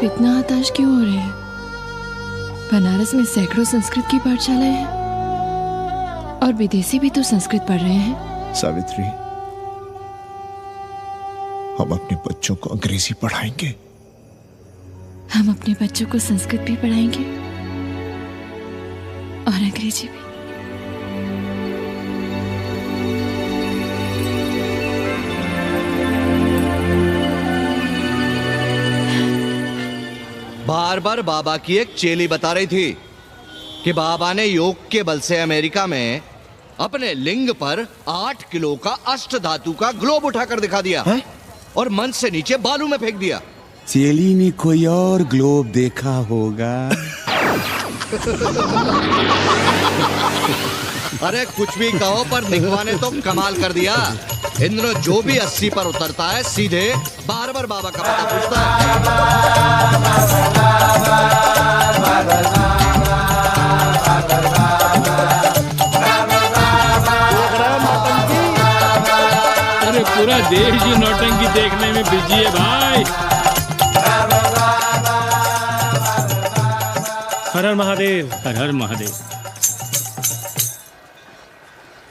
आप इतना हताश क्यों हो रहे हैं? बनारस में सैकड़ों संस्कृत की पाठशालाएं हैं और विदेशी भी तो संस्कृत पढ़ रहे हैं।
सावित्री, हम अपने बच्चों को अंग्रेजी पढ़ाएंगे।
हम अपने बच्चों को संस्कृत भी पढ़ाएंगे और अंग्रेजी भी।
बार बार बाबा की एक चेली बता रही थी कि बाबा ने योग के बल से अमेरिका में अपने लिंग पर 8 किलो का अष्ट धातु का ग्लोब उठाकर दिखा दिया है? और मंच से नीचे बालू में फेंक दिया।
चेली ने कोई और ग्लोब देखा होगा।
अरे कुछ भी कहो, पर निकवा ने तो कमाल कर दिया। इंद्र जो भी 80 पर उतरता है सीधे बार बार बाबा का पता पूछता
अरे पूरा देश ही नौटंकी देखने में बिजी है भाई।
हर हर महादेव।
हर हर महादेव।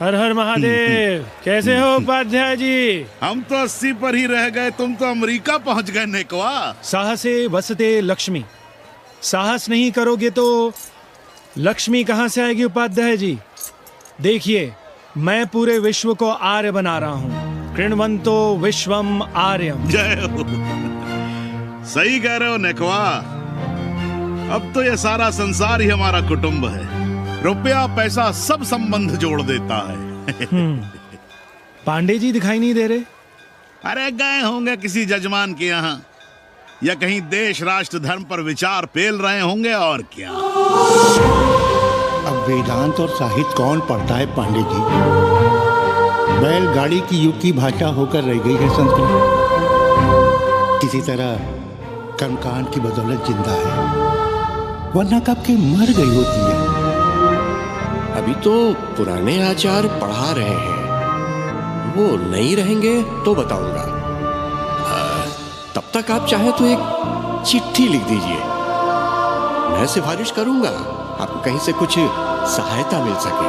हर हर महादेव। कैसे हो उपाध्याय जी?
हम तो 80 पर ही रह गए, तुम तो अमेरिका पहुंच गए नेकवा।
साहसे वसते लक्ष्मी। साहस नहीं करोगे तो लक्ष्मी कहाँ से आएगी उपाध्याय जी? देखिए, मैं पूरे विश्व को आर्य बना रहा हूँ। कृण्वन्तो विश्वम आर्यम।
जय हो। सही कह रहे हो नेकवा। अब तो ये सारा संसार ही हमारा कुटुंब है। रुपया पैसा सब संबंध जोड़ देता है।
पांडे जी दिखाई नहीं दे रहे?
अरे गए होंगे किसी जजमान के यहाँ, या कहीं देश राष्ट्र धर्म पर विचार पेल रहे होंगे, और क्या।
अब वेदांत और साहित्य कौन पढ़ता है पांडे जी? बैलगाड़ी की युग की भाषा होकर रह गई है संस्कृत। किसी तरह कर्मकांड की बदौलत जिंदा है, वरना कब के मर गई होती है।
अभी तो पुराने आचार पढ़ा रहे हैं, वो नहीं रहेंगे तो बताऊंगा। तब तक आप चाहे तो एक चिट्ठी लिख दीजिए, मैं सिफारिश करूंगा आपको कहीं से कुछ सहायता मिल सके।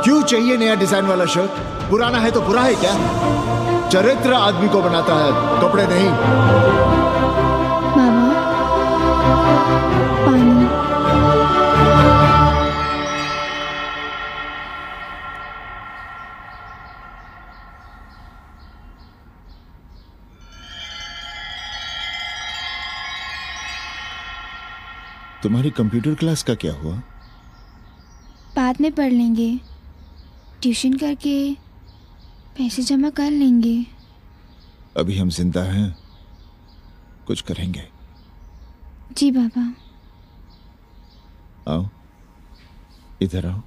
क्यों चाहिए नया डिजाइन वाला शर्ट? पुराना है तो बुरा है क्या? चरित्र आदमी को बनाता है, कपड़े नहीं।
मामा, पानी।
तुम्हारी कंप्यूटर क्लास का क्या हुआ?
बाद में पढ़ लेंगे, ट्यूशन करके पैसे जमा कर लेंगे।
अभी हम जिंदा हैं, कुछ करेंगे।
जी बाबा।
आओ, इधर आओ।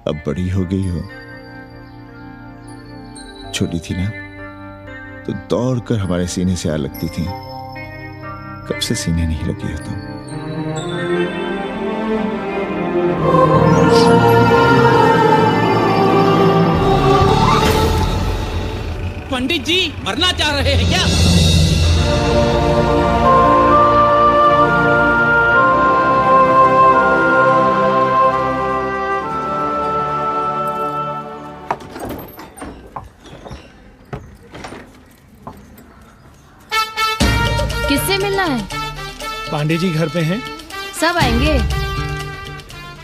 अब बड़ी हो गई हो। छोटी थी ना तो दौड़कर हमारे सीने से आ लगती थी। कब से सीने नहीं लगी हो तुम?
पंडित जी मरना चाह रहे हैं क्या?
किससे मिलना है?
पांडे जी घर पे हैं।
सब आएंगे।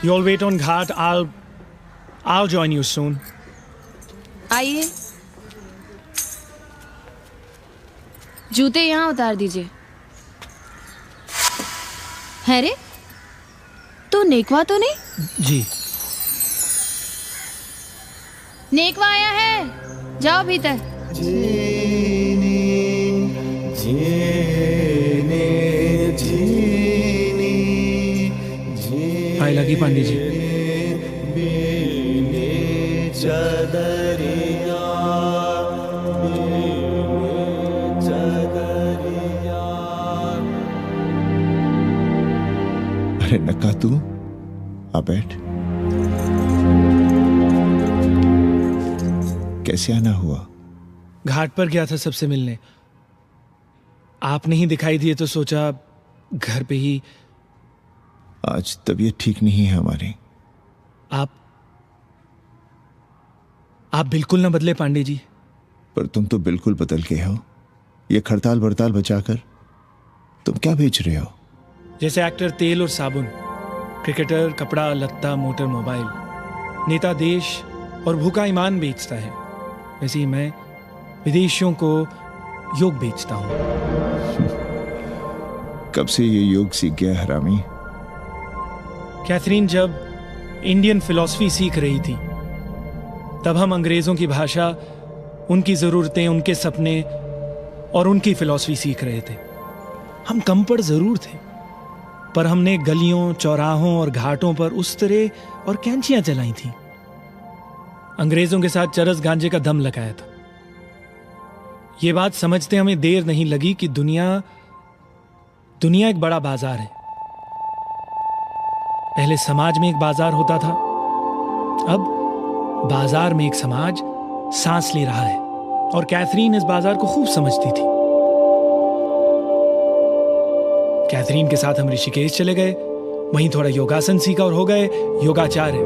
You all wait on Ghat. I'll join you soon.
आइए। जूते यहाँ उतार दीजिए। है रे, तो नेकवा तो नहीं?
जी।
नेकवा आया है, जाओ भीतर।
आए लगी पांडे जी।
अरे नक्का तू आ बैठ। कैसे आना हुआ?
घाट पर गया था सबसे मिलने। आप नहीं दिखाई दिए तो सोचा घर पे ही।
आज तबीयत ठीक नहीं है हमारी।
आप बिल्कुल ना बदले पांडे जी।
पर तुम तो बिल्कुल बदल गए हो। ये खड़ताल बड़ताल बचाकर तुम क्या बेच रहे हो?
जैसे एक्टर तेल और साबुन, क्रिकेटर कपड़ा लत्ता मोटर मोबाइल, नेता देश और भूखा ईमान बेचता है, वैसे ही मैं विदेशियों को योग बेचता हूं।
कब से ये योग सीख गया हरामी?
कैथरीन जब इंडियन फिलॉसफी सीख रही थी तब हम अंग्रेजों की भाषा, उनकी जरूरतें, उनके सपने और उनकी फिलॉसफी सीख रहे थे। हम कम पढ़ जरूर थे, पर हमने गलियों, चौराहों और घाटों पर उस तरह और कैंचियां चलाई थी। अंग्रेजों के साथ चरस गांजे का दम लगाया था। ये बात समझते हमें देर नहीं लगी कि दुनिया एक बड़ा बाजार है। पहले समाज में एक बाजार होता था, अब बाजार में एक समाज सांस ले रहा है, और कैथरीन इस बाजार को खूब समझती थी। कैथरीन के साथ हम ऋषिकेश चले गए, वहीं थोड़ा योगासन सीखा और हो गए योगाचार्य।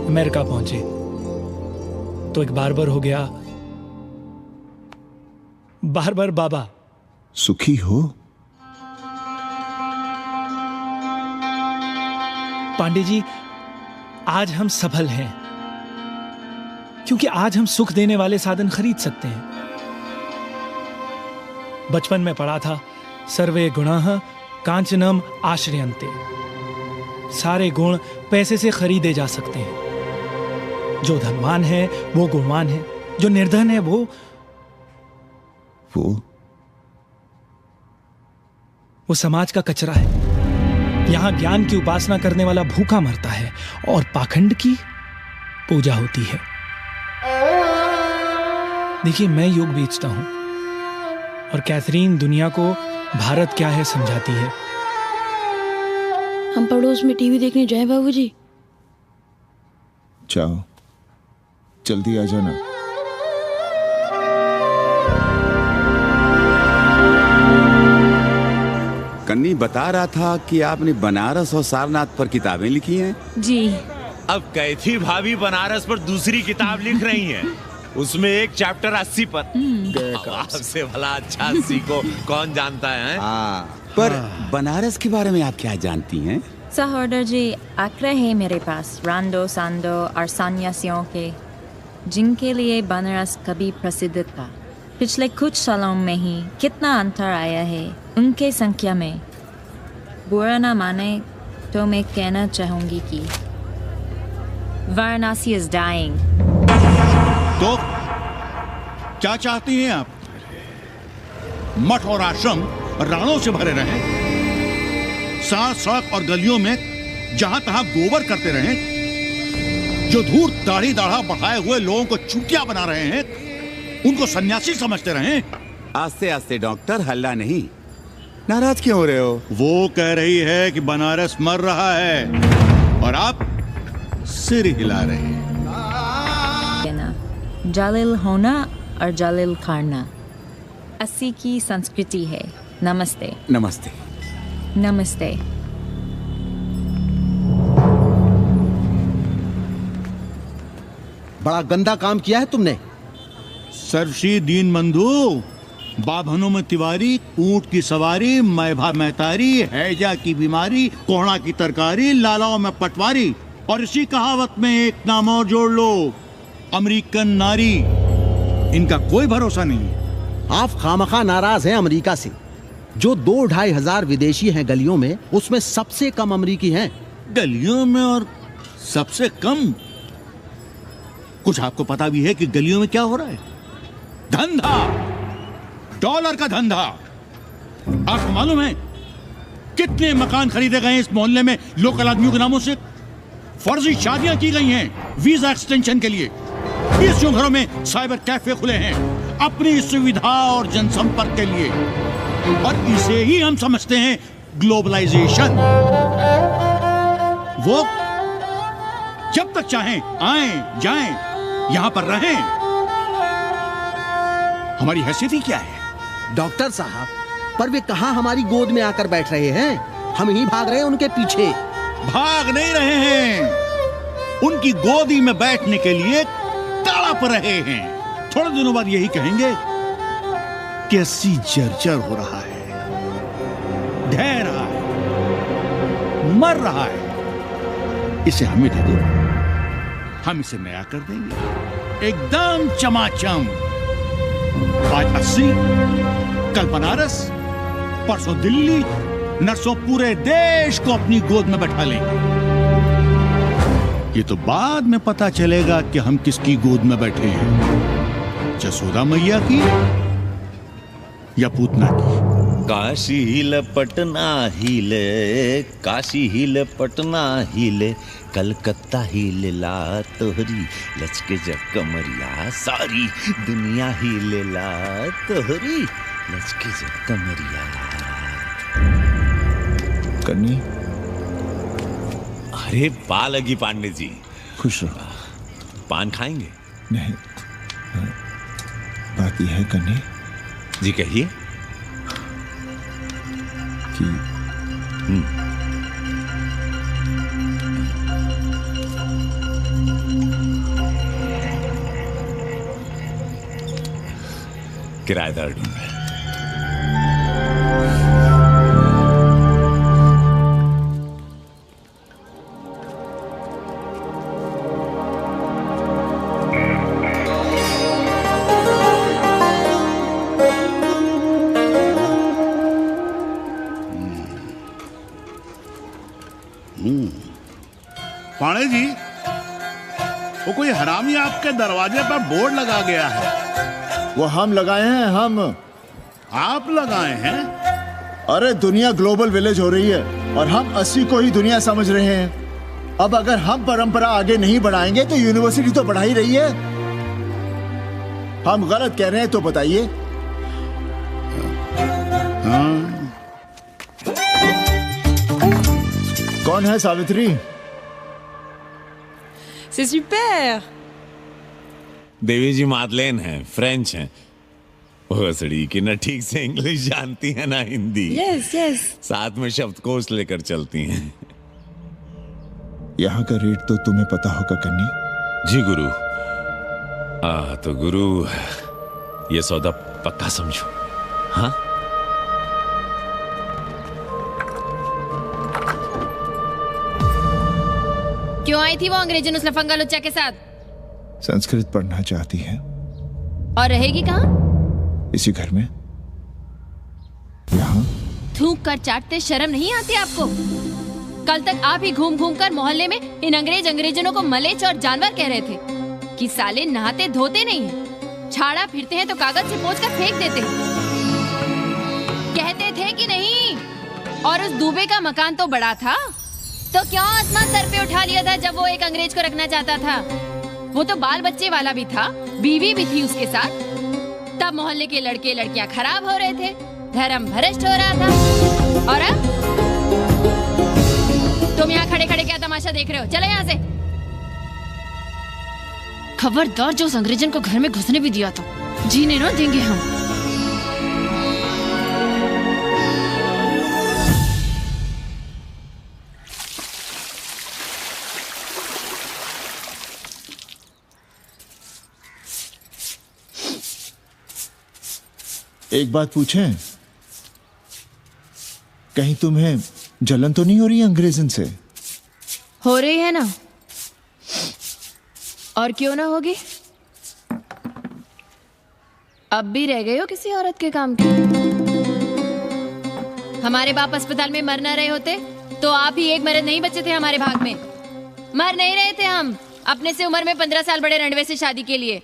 अमेरिका पहुंचे तो एक बार्बर हो गया, बार्बर बाबा।
सुखी हो?
पांडे जी, आज हम सफल हैं क्योंकि आज हम सुख देने वाले साधन खरीद सकते हैं। बचपन में पढ़ा था, सर्वे गुणाः कांचनम आश्रयन्ते। सारे गुण पैसे से खरीदे जा सकते हैं। जो धनवान है वो गुणवान है, जो निर्धन है वो समाज का कचरा है। यहां ज्ञान की उपासना करने वाला भूखा मरता है और पाखंड की पूजा होती है। देखिए, मैं योग बेचता हूं और कैथरीन दुनिया को भारत क्या है समझाती है।
हम पड़ोस में टीवी देखने जाए बाबूजी?
जाओ, जल्दी आ जाना।
कन्नी बता रहा था कि आपने बनारस और सारनाथ पर किताबें लिखी हैं।
जी।
अब कैथी भाभी बनारस पर दूसरी किताब लिख रही हैं। उसमें एक चैप्टर 80 पर। आपसे भला अच्छा 80 को कौन जानता है?
पर बनारस के बारे में आप क्या जानती हैं?
सहोदर जी, आंकड़े हैं मेरे पास रांडो सांडो और सन्यासियों के, जिनके लिए बनारस कभी प्रसिद्ध था। पिछले कुछ सालों में ही कितना अंतर आया है उनके संख्या में। बुरा ना माने तो मैं कहना चाहूंगी कि वाराणसी इज डाइंग।
तो क्या चाहती हैं आप? मठ और आश्रम राणों से भरे रहें, सड़क सड़क और गलियों में जहां तहां गोबर करते रहें, जो धूर्त दाढ़ी दाढ़ा बढ़ाए हुए लोगों को चूतिया बना रहे हैं उनको सन्यासी समझते रहें।
आस्ते आस्ते डॉक्टर, हल्ला नहीं। नाराज क्यों हो रहे हो?
वो कह रही है कि बनारस मर रहा है और आप सिर हिला रहे हैं।
जालिल होना और जालिल खाना 80 की संस्कृति है। नमस्ते।
नमस्ते।
नमस्ते।
बड़ा गंदा काम किया है तुमने।
सर्वश्री दीन बंधु, बाभनों में तिवारी, ऊंट की सवारी, मैभा मैतारी, हैजा की बीमारी, कोहड़ा की तरकारी, लालाओं में पटवारी, और इसी कहावत में एक नाम और जोड़ लो, अमेरिकन नारी। इनका कोई भरोसा नहीं।
आप खामखा नाराज हैं अमेरिका से। जो 2-2.5 हजार विदेशी हैं गलियों में, उसमें सबसे कम अमेरिकी हैं।
गलियों में और सबसे कम? कुछ आपको पता भी है कि गलियों में क्या हो रहा है? धंधा, डॉलर का धंधा। आपको मालूम है कितने मकान खरीदे गए इस मोहल्ले में लोकल आदमियों के नामों से? फर्जी शादियां की गई हैं वीजा एक्सटेंशन के लिए। 20 घरों में साइबर कैफे खुले हैं अपनी सुविधा और जनसंपर्क के लिए, और इसे ही हम समझते हैं ग्लोबलाइजेशन। वो जब तक चाहें आएं जाएं, यहाँ पर रहें। हमारी हैसियत ही क्या है?
डॉक्टर साहब, पर वे कहाँ हमारी गोद में आकर बैठ रहे हैं? हम ही भाग रहे हैं उनके पीछे।
भाग नहीं रहे हैं, उनकी गोदी में बैठने के लिए तड़प रहे हैं। थोड़े दिनों बाद यही कहेंगे कि अस्सी जर्जर हो रहा है, ढह रहा है, मर रहा है, इसे हमें दे दो, हम इसे नया कर देंगे, एकदम चमाचम। आज 80, कल बनारस, परसों दिल्ली, नर्सों पूरे देश को अपनी गोद में बैठा लेंगे। ये तो बाद में पता चलेगा कि हम किसकी गोद में बैठे हैं, जसोदा मैया की या पूतना की।
काशी हिले पटना हिले, काशी हिले पटना हिले, कलकत्ता हिले ला तोहरी लचके जब कमरिया, सारी दुनिया हिले ला तोहरी लचके जब कमरिया।
कन्नी,
अरे पा लगी पांडे जी।
खुश रहो।
पान खाएंगे?
नहीं, बात यह है कन्नी
जी, कहिए
कि
किराएदार ढूंढ रहे।
पाणे जी, वो कोई हरामी आपके दरवाजे पर बोर्ड लगा गया है।
वो हम लगाए हैं। हम?
आप लगाए हैं?
अरे दुनिया ग्लोबल विलेज हो रही है और हम 80 को ही दुनिया समझ रहे हैं। अब अगर हम परंपरा आगे नहीं बढ़ाएंगे तो यूनिवर्सिटी तो बढ़ा ही रही है। हम गलत कह रहे हैं तो बताइए। कौन है सावित्री?
C'est super!
देवी जी मादलेन हैं, फ्रेंच हैं। भोसड़ी की ना ठीक से इंग्लिश जानती है ना हिंदी।
Yes, yes.
साथ में शब्दकोश लेकर चलती हैं।
यहाँ का रेट तो तुम्हें पता होगा कन्नी।
जी गुरु। तो गुरु, ये सौदा पक्का समझो। हाँ,
क्यों आई थी वो अंग्रेजन उस लफंगा लुच्चा के साथ?
संस्कृत पढ़ना चाहती है।
और रहेगी कहाँ?
इसी घर में, यहाँ।
थूक कर चाटते शर्म नहीं आती आपको? कल तक आप ही घूम घूम कर मोहल्ले में इन अंग्रेजनों को मलेच और जानवर कह रहे थे कि साले नहाते धोते नहीं हैं, छाड़ा फिरते हैं तो कागज से पोंछ कर फेंक देते हैं। कहते थे कि नहीं? और उस दूबे का मकान तो बड़ा था, तो क्यों आसमान सर पे उठा लिया था जब वो एक अंग्रेज को रखना चाहता था? वो तो बाल बच्चे वाला भी था, बीवी भी थी उसके साथ। तब मोहल्ले के लड़के लड़कियां खराब हो रहे थे, धर्म भ्रष्ट हो रहा था। और अब तुम यहाँ खड़े खड़े क्या तमाशा देख रहे हो? चलो यहाँ से। खबरदार, जो उस अंग्रेजन को घर में घुसने भी दिया तो जीने न देंगे हम।
एक बात पूछें, कहीं तुम्हें जलन तो नहीं हो रही अंग्रेजन से?
हो रही है ना, और क्यों ना होगी? अब भी रह गए हो किसी औरत के काम की? हमारे बाप अस्पताल में मर ना रहे होते तो आप ही एक मर्द नहीं बचे थे हमारे भाग में। मर नहीं रहे थे हम अपने से उम्र में 15 साल बड़े रणवे से शादी के लिए।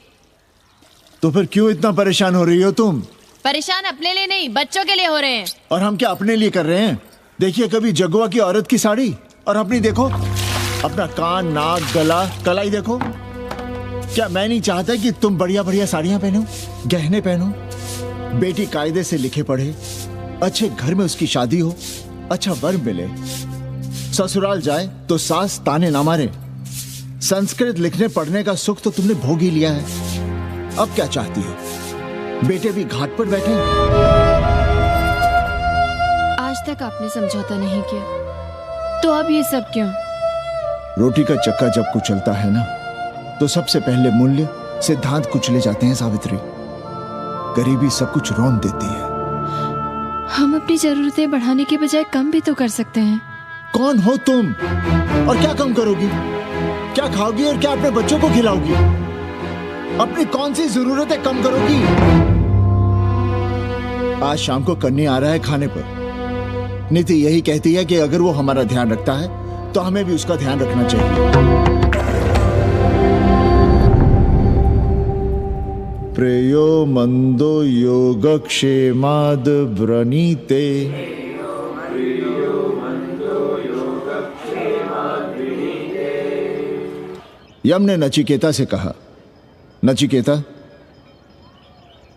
तो फिर क्यों इतना परेशान हो रही हो तुम?
परेशान अपने लिए नहीं, बच्चों के लिए हो रहे हैं।
और हम क्या अपने लिए कर रहे हैं? देखिए कभी जगुआ की औरत की साड़ी और अपनी देखो, अपना कान, नाक, गला, कलाई देखो। क्या मैं नहीं चाहता कि तुम बढ़िया बढ़िया साड़ियां पहनो, गहने पहनो, बेटी कायदे से लिखे पढ़े, अच्छे घर में उसकी शादी हो, अच्छा वर मिले, ससुराल जाए तो सास ताने ना मारे, संस्कृत लिखने पढ़ने का सुख तो तुमने भोग ही लिया है। अब क्या चाहती हो? बेटे भी घाट पर बैठे।
आज तक आपने समझौता नहीं किया, तो अब ये सब क्यों?
रोटी का चक्का जब कुचलता है ना, तो सबसे पहले मूल्य सिद्धांत कुचले जाते हैं सावित्री। गरीबी सब कुछ रौंद देती है।
हम अपनी जरूरतें बढ़ाने के बजाय कम भी तो कर सकते हैं।
कौन हो तुम और क्या कम करोगी? क्या खाओगी और क्या अपने बच्चों को खिलाओगी? अपनी कौन सी जरूरतें कम करोगी? आज शाम को कन्नी आ रहा है खाने पर। नीति यही कहती है कि अगर वो हमारा ध्यान रखता है तो हमें भी उसका ध्यान रखना चाहिए। प्रेयो मंदो योगक्षेमाद व्रणीते। यम ने नचिकेता से कहा, नचिकेता,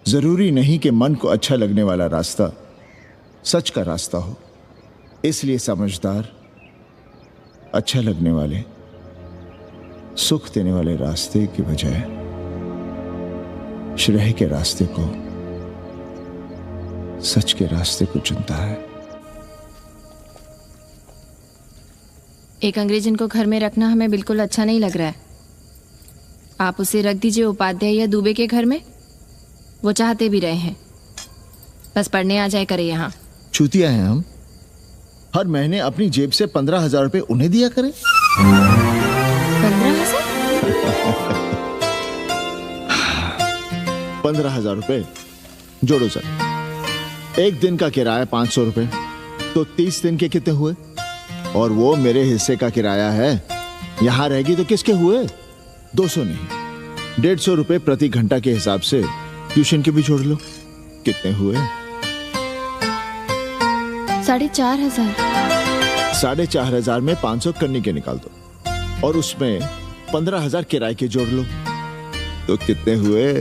जरूरी नहीं कि मन को अच्छा लगने वाला रास्ता सच का रास्ता हो। इसलिए समझदार, अच्छा लगने वाले, सुख देने वाले रास्ते की बजाय श्रेय के रास्ते को, सच के रास्ते को चुनता है।
एक अंग्रेजन को घर में रखना हमें बिल्कुल अच्छा नहीं लग रहा है। आप उसे रख दीजिए उपाध्याय या दुबे के घर में। वो चाहते भी रहे हैं, बस पढ़ने आ जाए करे यहाँ।
चूतिया हैं हम। हर महीने अपनी जेब से 15,000 रुपए उन्हें दिया करें। 15,000 रुपए जोड़ो सर। एक दिन का किराया 500 रुपए, तो 30 दिन के कितने हुए? और वो मेरे हिस्से का किराया है। यहां रहेगी तो किसके हुए? 200 नहीं, 150 रुपए प्रति घंटा के हिसाब से ट्यूशन के भी जोड़ लो। कितने हुए?
4,500।
4,500 में 500 कन्नी के निकाल दो और उसमें 15,000 किराए के जोड़ लो, तो कितने हुए?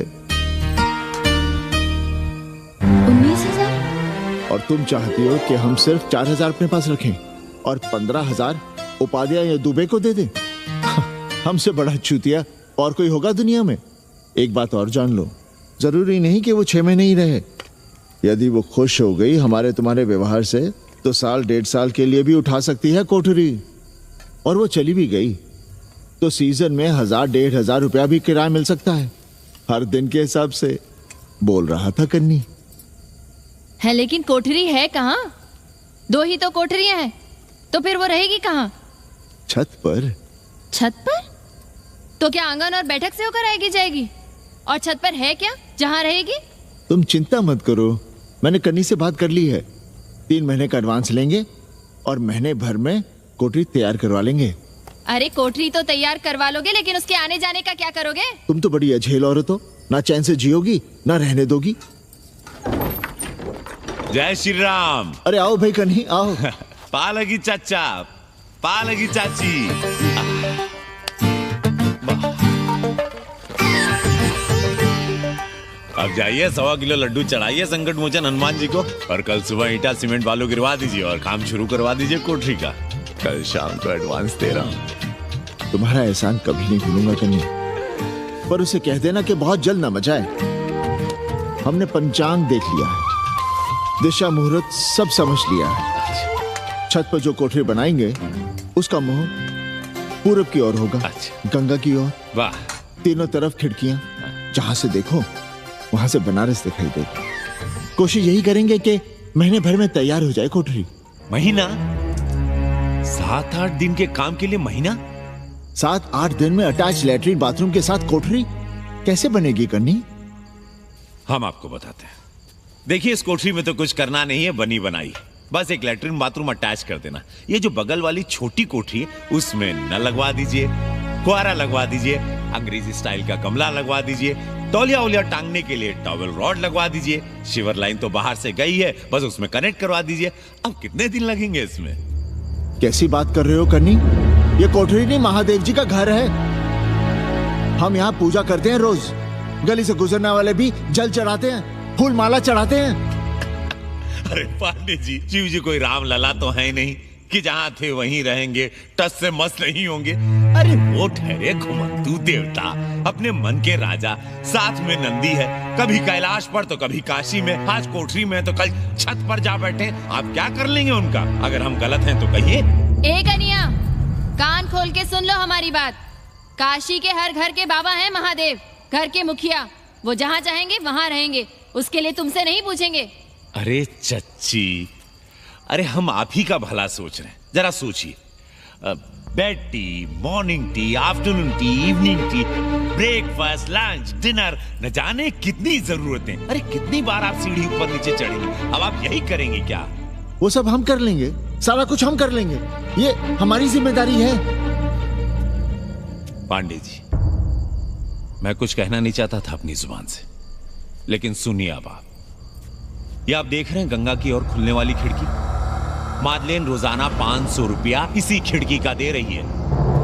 19,000।
और तुम चाहती हो कि हम सिर्फ 4,000 अपने पास रखें और 15,000 उपाध्याय या दुबे को दे दें? हमसे बड़ा चूतिया और कोई होगा दुनिया में? एक बात और जान लो, जरूरी नहीं कि वो 6 महीने ही रहे। यदि वो खुश हो गई हमारे तुम्हारे व्यवहार से, तो 1.5 साल के लिए भी उठा सकती है कोठरी। और वो चली भी गई तो सीजन में 1,000-1,500 रुपया भी किराया मिल सकता है, हर दिन के हिसाब से। बोल रहा था कन्नी।
है लेकिन कोठरी है कहाँ? 2 ही तो कोठरियां हैं, तो फिर वो रहेगी कहाँ?
छत पर।
छत पर? तो क्या आंगन और बैठक से होकर आएगी जाएगी? और छत पर है क्या जहाँ रहेगी?
तुम चिंता मत करो, मैंने कन्नी से बात कर ली है। 3 महीने का एडवांस लेंगे और महीने भर में कोठरी तैयार करवा लेंगे।
अरे कोठरी तो तैयार करवा लोगे, लेकिन उसके आने जाने का क्या करोगे?
तुम तो बड़ी अझेल औरत हो, ना चैन से जियोगी ना रहने दोगी।
जय श्री राम।
अरे आओ भाई कन्ही आओ।
पालगी चाचा, पालगी चाची। अब जाइए 1.25 किलो लड्डू चढ़ाइए संकट मोचन हनुमान जी को, और कल सुबह ईटा सीमेंट बालू गिरवा दीजिए और काम शुरू करवा दीजिए कोठरी का। कल शाम को एडवांस दे रहा हूँ।
तुम्हारा एहसान कभी नहीं भूलूंगा कन्नी, पर उसे कह देना कि बहुत जल्द ना मचाए। हमने पंचांग देख लिया है, दिशा मुहूर्त सब समझ लिया है। छत पर जो कोठरी बनाएंगे उसका मुंह पूरब की ओर होगा। गंगा की ओर।
वाह।
तीनों तरफ खिड़कियां, जहां से देखो वहां से बनारस दिखाई देगी। कोशिश यही करेंगे कि महीने भर में तैयार हो जाए कोठरी।
महीना? 7-8 दिन के काम के लिए महीना?
7-8 दिन में अटैच लैट्रिन बाथरूम के साथ कोठरी कैसे बनेगी कन्नी?
हम आपको बताते हैं। देखिए, इस कोठरी में तो कुछ करना नहीं है, बनी बनाई। बस एक लैट्रिन बाथरूम अटैच कर देना। ये जो बगल वाली छोटी कोठरी है उसमें नल लगवा दीजिए, फुहारा लगवा दीजिए, अंग्रेजी स्टाइल का गमला लगवा दीजिए, तौलिया उलिया टांगने के लिए टॉवेल रॉड लगवा दीजिए। शिवर लाइन तो बाहर से गई है, बस उसमें कनेक्ट करवा दीजिए। अब कितने दिन लगेंगे इसमें?
कैसी बात कर रहे हो कन्नी? ये कोठरी नहीं, महादेव जी का घर है। हम यहाँ पूजा करते हैं रोज। गली से गुजरने वाले भी जल चढ़ाते हैं, फूल माला चढ़ाते हैं।
अरे पांडे जी, शिव जी कोई राम लला तो है नहीं कि जहां थे वहीं रहेंगे, टस से मस नहीं होंगे। अरे वो ठहरे घुमंतू देवता, अपने मन के राजा, साथ में नंदी है, कभी कैलाश पर तो कभी काशी में, आज कोठरी में तो कल छत पर जा बैठे। आप क्या कर लेंगे उनका? अगर हम गलत हैं तो कहिए।
ए कन्या, कान खोल के सुन लो हमारी बात। काशी के हर घर के बाबा हैं महादेव, घर के मुखिया। वो जहाँ चाहेंगे वहाँ रहेंगे, उसके लिए तुमसे नहीं पूछेंगे।
अरे चच्ची, अरे हम आप ही का भला सोच रहे हैं। जरा सोचिए, bed tea, morning tea, afternoon T, evening tea, breakfast, lunch, dinner, न जाने कितनी जरूरतें। अरे कितनी बार आप सीढ़ी ऊपर नीचे चढ़ेंगे। अब आप यही करेंगे क्या?
वो सब हम कर लेंगे, सारा कुछ हम कर लेंगे, ये हमारी जिम्मेदारी है।
पांडे जी, मैं कुछ कहना नहीं चाहता था अपनी जुबान से, लेकिन सुनिए अब आप। ये आप देख रहे हैं गंगा की ओर खुलने वाली खिड़की? मादलेन रोजाना 500 रुपया इसी खिड़की का दे रही है,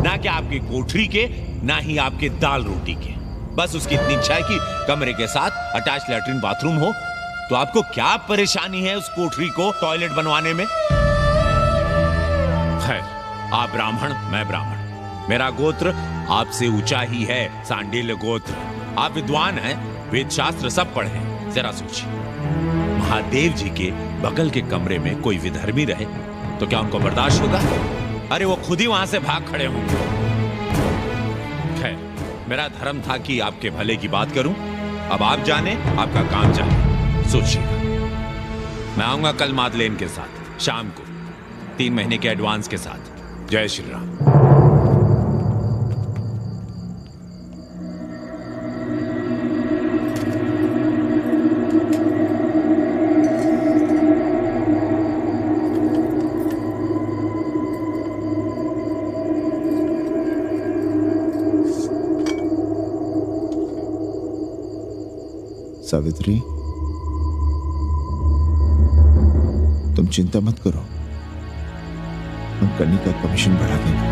ना कि आपकी कोठरी के, ना ही आपके दाल रोटी के। बस उसकी इतनी इच्छा है कि कमरे के साथ अटैच लैट्रिन बाथरूम हो। तो आपको क्या परेशानी है उस कोठरी को टॉयलेट बनवाने में? खैर, आप ब्राह्मण, मैं ब्राह्मण, मेरा गोत्र आपसे ऊंचा ही है, सांडिल्य गोत्र। आप विद्वान हैं, वेद शास्त्र सब पढ़े हैं। जरा सोचिए, महादेव जी के बगल के कमरे में कोई विधर्मी रहे तो क्या उनको बर्दाश्त होगा? अरे वो खुद ही वहां से भाग खड़े होंगे। खैर, मेरा धर्म था कि आपके भले की बात करूं। अब आप जाने, आपका काम जाने। सोचिएगा, मैं आऊंगा कल मादलेन के साथ शाम को, 3 महीने के एडवांस के साथ। जय श्री राम।
सावित्री, तुम चिंता मत करो, हम कन्नी का कमीशन बढ़ा देंगे।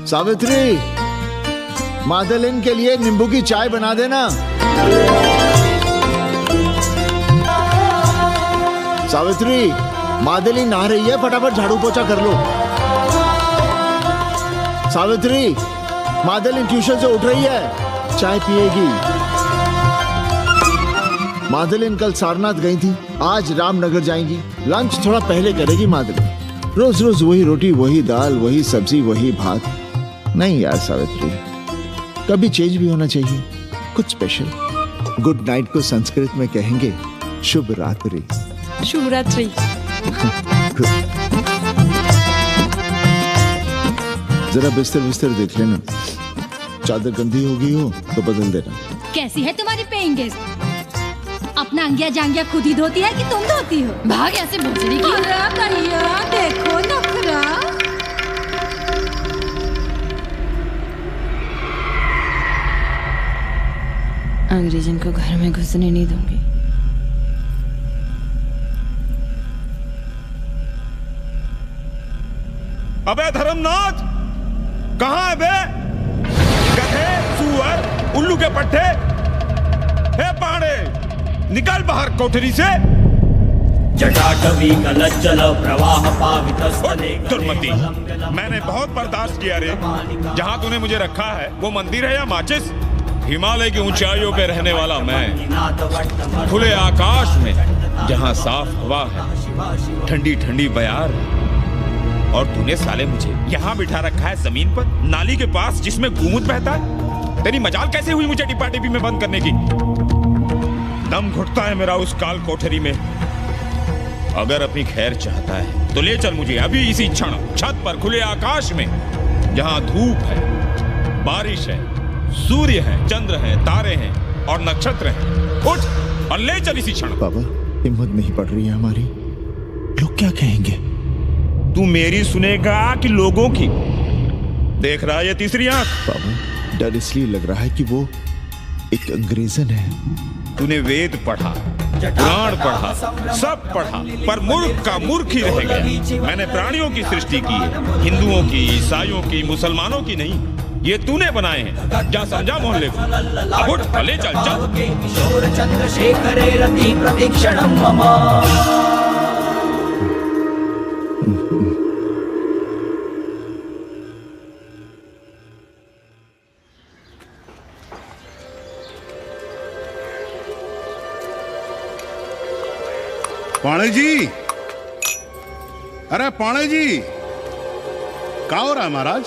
सावित्री, मादलिन के लिए नींबू की चाय बना देना। सावित्री, मादलिन नहा रही है, फटाफट झाड़ू पोछा कर लो। सावित्री, मादलिन ट्यूशन से उठ रही है, चाय पिएगी। मादलिन कल सारनाथ गई थी, आज रामनगर जाएंगी, लंच थोड़ा पहले करेगी मादलिन। रोज रोज वही रोटी, वही दाल, वही सब्जी, वही भात। नहीं यार सावित्री, कभी चेंज भी होना चाहिए, कुछ स्पेशल। गुड नाइट को संस्कृत में कहेंगे शुभ रात्रि।
शुभ रात्रि।
जरा बिस्तर बिस्तर देख लेना, चादर गंदी हो गई हो तो बदल देना।
कैसी है तुम्हारी पेइंग गेस्ट? अपना अंगिया जांगिया खुद ही धोती है कि तुम धोती हो?
भाग ऐसे भोसड़ी की।
देखो नखरा।
अंग्रेजन को घर में घुसने नहीं दूंगी।
अबे धर्मनाथ, कहाँ है बे? गधे, सुअर, उल्लू के पट्टे। हे पांडे, निकल बाहर कोठरी से।
जटाटवी कलज्जल प्रवाह पावितस्तने।
दुर्मति, मैंने बहुत बर्दाश्त किया रे। जहाँ तूने मुझे रखा है वो मंदिर है या माचिस? हिमालय की ऊंचाइयों पे रहने वाला मैं, खुले आकाश में जहाँ साफ हवा है, ठंडी ठंडी बयार, और तूने साले मुझे यहाँ बिठा रखा है जमीन पर, नाली के पास जिसमें गोमूत्र बहता है। तेरी मजाल कैसे हुई मुझे डिब्बा डिब्बी में बंद करने की? दम घुटता है मेरा उस काल कोठरी में। अगर अपनी खैर चाहता है तो ले चल मुझे अभी इसी क्षण छत पर खुले आकाश में, जहाँ धूप है, बारिश है, सूर्य है, चंद्र है, तारे हैं और नक्षत्र हैं। उठ और ले चल इसी क्षण।
बाबा, हिम्मत नहीं पड़ रही है हमारी, लोग क्या कहेंगे?
तू मेरी सुनेगा कि लोगों की? देख रहा है ये तीसरी आंख?
बाबा, डर इसलिए लग रहा है कि वो एक अंग्रेजन है।
तूने वेद पढ़ा, पुराण पढ़ा, सब पढ़ा, पर मूर्ख का मूर्ख ही रह गया। मैंने प्राणियों की सृष्टि की है, हिंदुओं की, ईसाइयों की, मुसलमानों की नहीं। ये तूने बनाए हैं। क्या समझा मोहल्ले को? अब उठ, भले चल चल।
किशोर चंद्रशेखरे रति प्रतीक्षणं मम।
पाणे जी, अरे पाणे जी, क्या हो रहा है महाराज?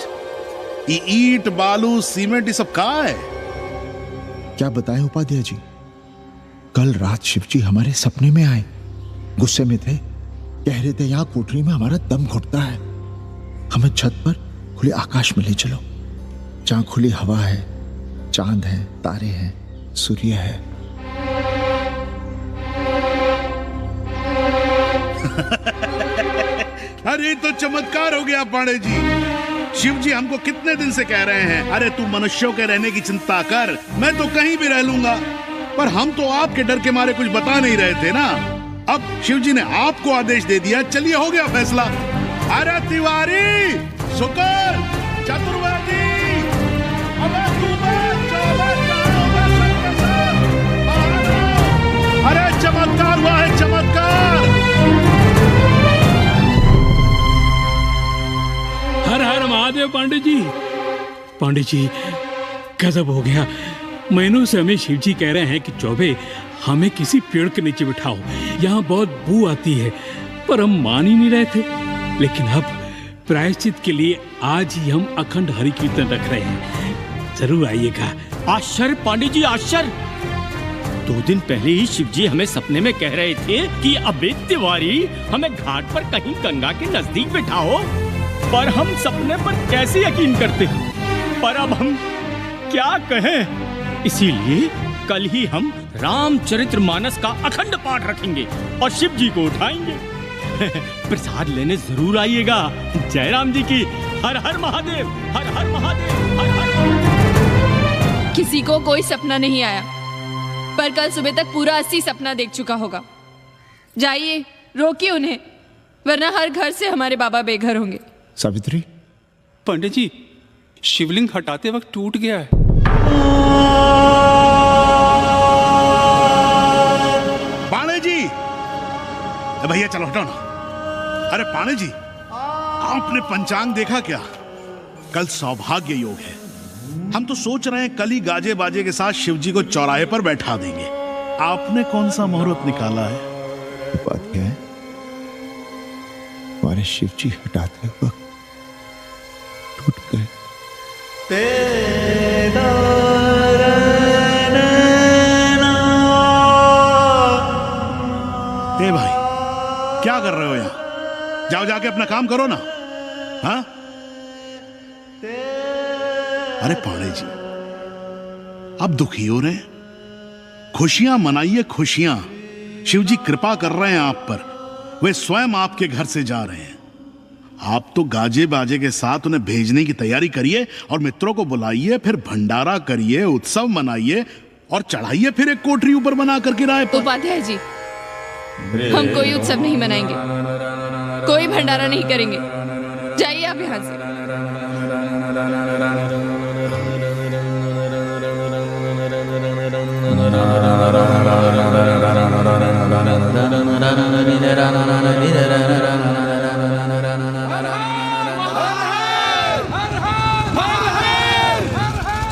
ये ईंट बालू सीमेंट ये सब कहाँ है?
क्या बताएं उपाध्याय जी, कल रात शिवजी हमारे सपने में आए। गुस्से में थे, कह रहे थे यहाँ कोठरी में हमारा दम घुटता है, हमें छत पर खुले आकाश में ले चलो, जहां खुली हवा है, चांद है, तारे हैं, सूर्य है।
अरे तो चमत्कार हो गया पाणे जी। शिव जी हमको कितने दिन से कह रहे हैं, अरे तू मनुष्यों के रहने की चिंता कर, मैं तो कहीं भी रह लूंगा। पर हम तो आपके डर के मारे कुछ बता नहीं रहे थे ना। अब शिव जी ने आपको आदेश दे दिया, चलिए हो गया फैसला। अरे तिवारी, शुक्र, चतुर्वेदी, अरे चमत्कार हुआ है, चमत्कार।
हर हर महादेव पांडे जी। पांडे जी, गजब हो गया। महीनों से हमें शिवजी कह रहे हैं कि चौबे हमें किसी पेड़ के नीचे बिठाओ, यहाँ बहुत बू आती है, पर हम मान ही नहीं रहे थे। लेकिन अब प्रायश्चित के लिए आज ही हम अखंड हरि कीर्तन रख रहे हैं, जरूर आइएगा।
आश्चर्य पांडे जी, आश्चर्य। 2 दिन पहले ही शिवजी हमें सपने में कह रहे थे कि अबे तिवारी, हमें घाट पर कहीं गंगा के नजदीक बिठाओ, पर हम सपने पर कैसे यकीन करते हैं। पर अब हम क्या कहें, इसीलिए कल ही हम रामचरितमानस का अखंड पाठ रखेंगे और शिव जी को उठाएंगे। प्रसाद लेने जरूर आइएगा। जय राम जी की। हर हर महादेव, हर हर महादेव, हर हर महादेव।
किसी को कोई सपना नहीं आया, पर कल सुबह तक पूरा 80 सपना देख चुका होगा। जाइए, रोकिए उन्हें, वरना हर घर से हमारे बाबा बेघर होंगे।
सावित्री,
पंडित जी, शिवलिंग हटाते वक्त टूट गया है।
पाणे जी, भैया चलो हटाओ ना। अरे पाणे जी, आपने पंचांग देखा क्या? कल सौभाग्य योग है। हम तो सोच रहे हैं कल ही गाजे बाजे के साथ शिवजी को चौराहे पर बैठा देंगे। आपने कौन सा मुहूर्त निकाला है?
उपाध्याय, हमारे शिवजी हटाते वक्त टूट गए।
ए भाई, क्या कर रहे हो यहाँ? जाओ जाके अपना काम करो ना। हाँ? अरे पाणे जी, अब दुखी हो रहे हैं? खुशियां मनाइए, खुशियां। शिवजी कृपा कर रहे हैं आप पर, वे स्वयं आपके घर से जा रहे हैं। आप तो गाजे बाजे के साथ उन्हें भेजने की तैयारी करिए और मित्रों को बुलाइए, फिर भंडारा करिए, उत्सव मनाइए और चढ़ाइए फिर एक कोठरी ऊपर बना कर किराए पर।
उपाध्याय जी, हम कोई उत्सव नहीं मनाएंगे, कोई भंडारा नहीं करेंगे। जाइए आप यहाँ से।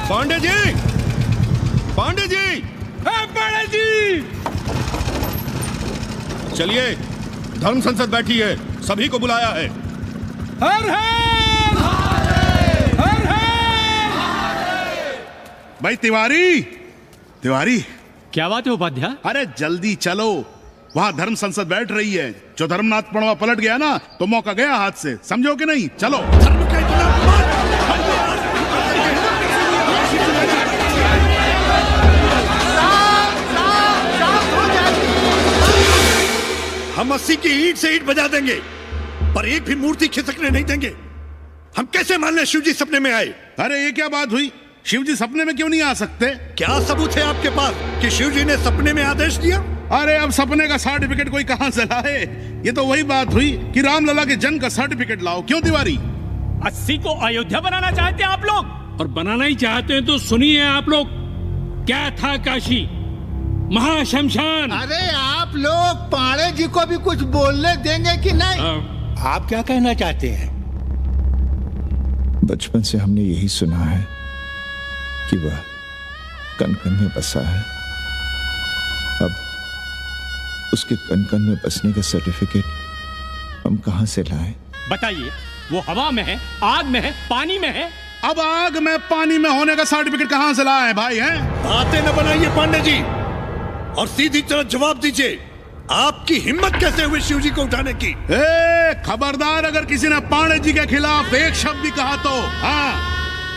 पांडे जी, पांडे जी,
पांडे जी,
चलिए, धर्म संसद बैठी है, सभी को बुलाया है।
हर हर हर हर।
भाई तिवारी, तिवारी,
क्या बात है उपाध्याय?
अरे जल्दी चलो, वहां धर्म संसद बैठ रही है। जो धर्मनाथ पड़वा पलट गया ना, तो मौका गया हाथ से, समझो कि नहीं? चलो।
हम 80 की ईंट से ईंट बजा देंगे, पर एक भी मूर्ति खिसकने नहीं देंगे। हम कैसे मान लें शिवजी सपने में आए?
अरे ये क्या बात हुई? शिवजी सपने में क्यों नहीं आ सकते?
क्या सबूत है आपके पास कि शिवजी ने सपने में आदेश दिया?
अरे अब सपने का सर्टिफिकेट कोई कहां से लाए? ये तो वही बात हुई कि रामलला के जन्म का सर्टिफिकेट लाओ। क्यों तिवारी?
80 को अयोध्या बनाना चाहते हैं आप लोग?
और बनाना ही चाहते हैं तो सुनिए आप लोग, क्या था काशी? महाशमशान।
अरे आप लोग पाड़े जी को भी कुछ बोलने देंगे कि नहीं?
आप क्या कहना चाहते हैं?
बचपन से हमने यही सुना है कि वह कन कन में बसा है। अब उसके कन कन में बसने का सर्टिफिकेट हम कहां से लाएं?
बताइए, वो हवा में है, आग में है, पानी में है?
अब आग में पानी में होने का सर्टिफिकेट कहां से लाए भाई? हैं?
बातें न बनाइए पांडे जी, और सीधी तरह जवाब दीजिए। आपकी हिम्मत कैसे हुई शिव जी को उठाने की?
खबरदार, अगर किसी ने पांडे जी के खिलाफ एक शब्द भी कहा तो। हाँ,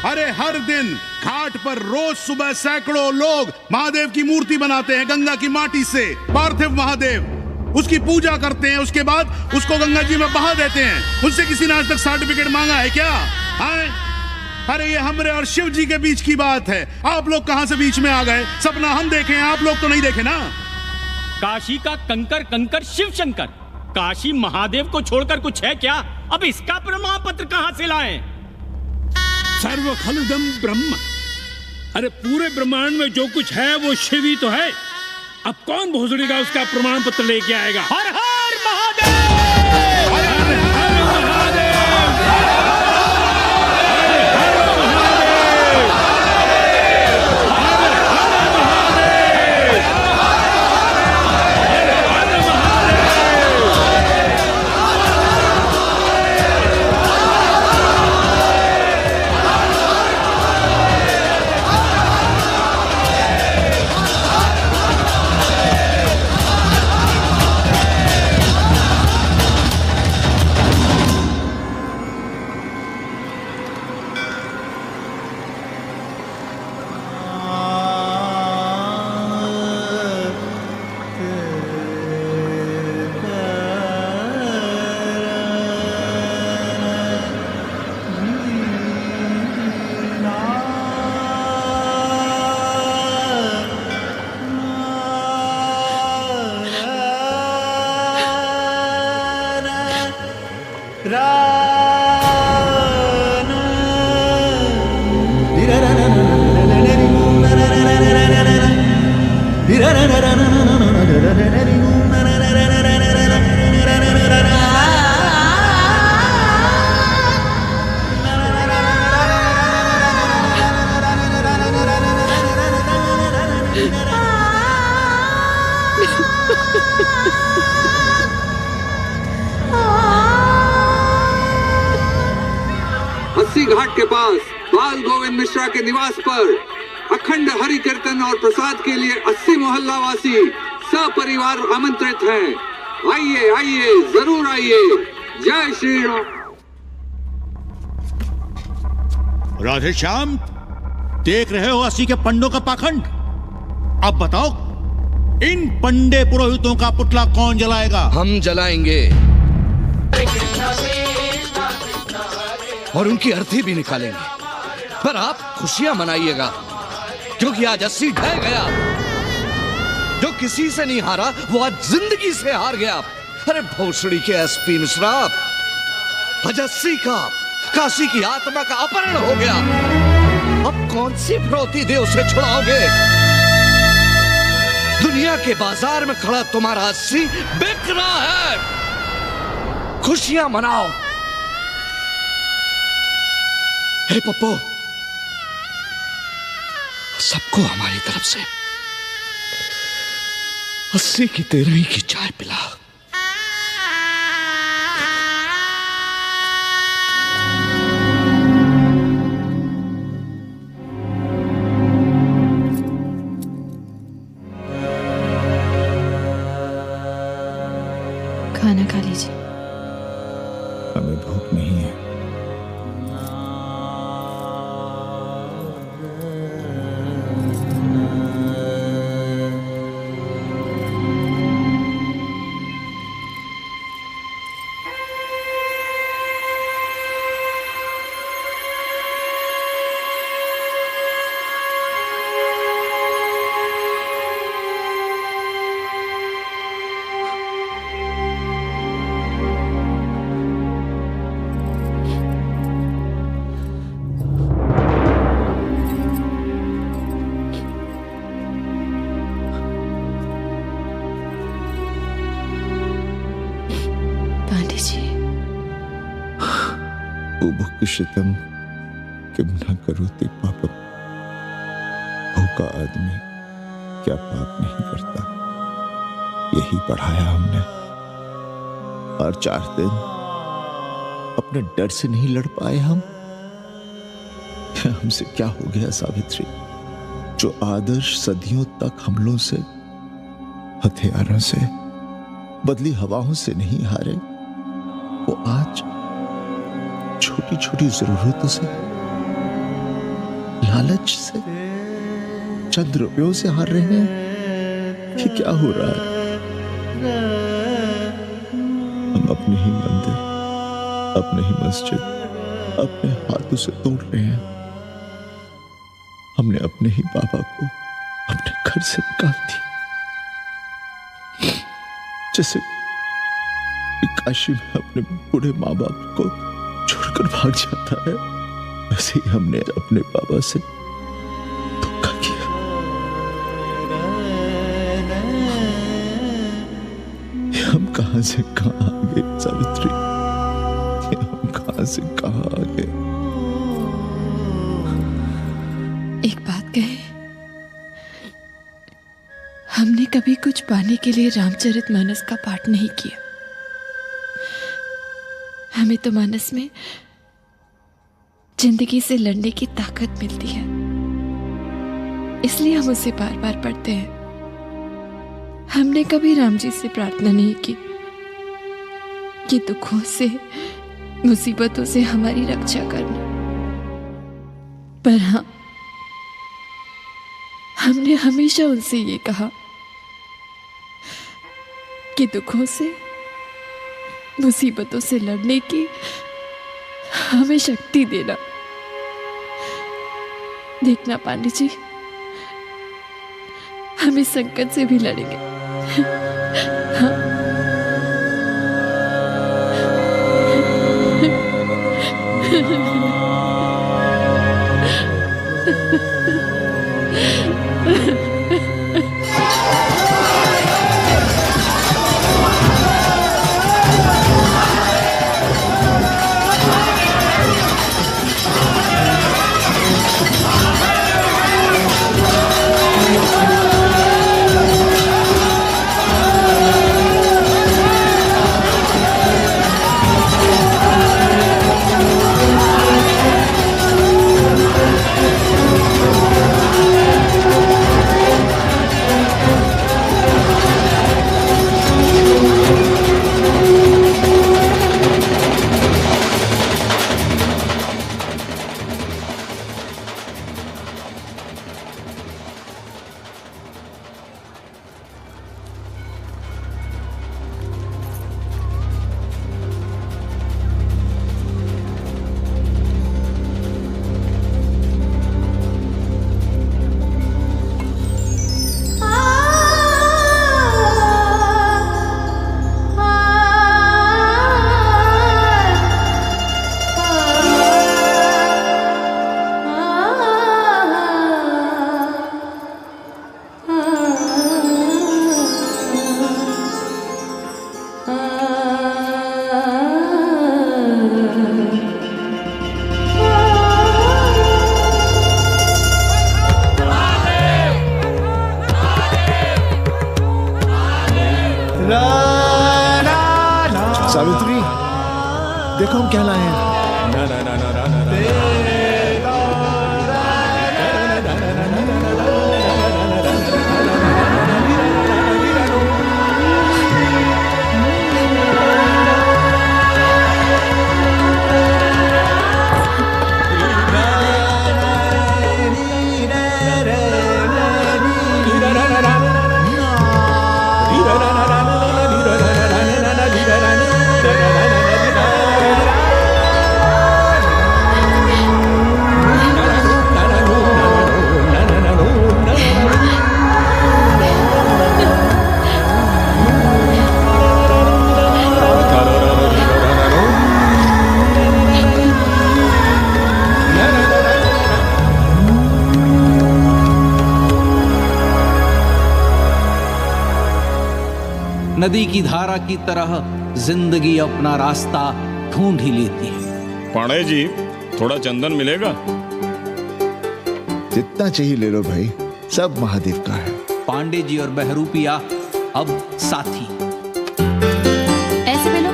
अरे हर दिन घाट पर रोज सुबह सैकड़ों लोग महादेव की मूर्ति बनाते हैं गंगा की माटी से। पार्थिव महादेव, उसकी पूजा करते हैं, उसके बाद उसको गंगा जी में बहा देते हैं। उनसे किसी ने आज तक सर्टिफिकेट मांगा है क्या? हाँ? अरे ये हमरे और शिव जी के बीच की बात है। आप लोग कहां से बीच में आ गए? सपना हम देखे हैं, आप लोग तो नहीं देखे ना।
काशी का कंकर कंकर शिव शंकर, काशी महादेव को छोड़कर कुछ है क्या? अब इसका प्रमाण पत्र कहां से लाएं?
सर्व खलुदम ब्रह्म। अरे पूरे ब्रह्मांड में जो कुछ है वो शिव ही तो है। अब कौन भोसड़ी का उसका प्रमाण पत्र लेके आएगा?
हर हर महादेव!
हर हर महादेव!
घाट के पास बाल गोविंद मिश्रा के निवास पर अखंड हरि कीर्तन और प्रसाद के लिए 80 मोहल्ला वासी सपरिवार आमंत्रित हैं। आइए आइए, जरूर आइए। जय श्री राम।
राधे श्याम, देख रहे हो 80 के पंडों का पाखंड। अब बताओ, इन पंडे पुरोहितों का पुतला कौन जलाएगा?
हम जलाएंगे और उनकी अर्थी भी निकालेंगे। पर आप खुशियां मनाइएगा, क्योंकि आज 80 ढह गया। जो किसी से नहीं हारा वो आज जिंदगी से हार गया। अरे भोसड़ी के एसपी मिश्रा, आज 80 का काशी की आत्मा का अपहरण हो गया। अब कौन सी फिरौती दे उसे छुड़ाओगे? दुनिया के बाजार में खड़ा तुम्हारा 80 बिक रहा है। खुशियां मनाओ। हे पप्पो, सबको हमारी तरफ से 80 की 13 की चाय पिला।
खाना खा लीजिए।
हमें भूख नहीं है। बुभुक्षितम किम न करोति पापम। भूखा आदमी क्या पाप नहीं करता, यही पढ़ाया हमने। और 4 दिन अपने डर से नहीं लड़ पाए हम। हमसे क्या हो गया सावित्री? जो आदर्श सदियों तक हमलों से, हथियारों से, बदली हवाओं से नहीं हारे, वो आज छोटी छोटी जरूरतों से, लालच से, चंद रुपयों से हार रहे हैं। ये क्या हो रहा है? हम अपने ही मंदिर, अपने ही मस्जिद अपने हाथों से तोड़ रहे हैं। हमने अपने ही बाबा को अपने घर से निकाल दिया। जैसे काशी में अपने बूढ़े माँ बाप को छोड़कर भाग जाता है, वैसे ही हमने अपने बाबा से धोखा किया। हम कहां से कहां आ गए सावित्री? हम कहां से कहां आ गए?
एक बात कहे, हमने कभी कुछ पाने के लिए रामचरितमानस का पाठ नहीं किया। हमें तो मानस में जिंदगी से लड़ने की ताकत मिलती है, इसलिए हम उसे बार बार पढ़ते हैं। हमने कभी राम जी से प्रार्थना नहीं की कि दुखों से, मुसीबतों से हमारी रक्षा करना। पर हाँ, हमने हमेशा उनसे ये कहा कि दुखों से, मुसीबतों से लड़ने की हमें शक्ति देना। देखना पांडे जी, हम इस संकट से भी लड़ेंगे। हाँ।
सावित्री, देखो हम क्या लाए हैं।
नदी की धारा की तरह जिंदगी अपना रास्ता ढूंढ ही लेती है।
पांडे जी, थोड़ा चंदन मिलेगा?
जितना चाहिए ले लो भाई, सब महादेव का है।
पांडे जी और बहरूपिया अब साथी।
ऐसे मिलो।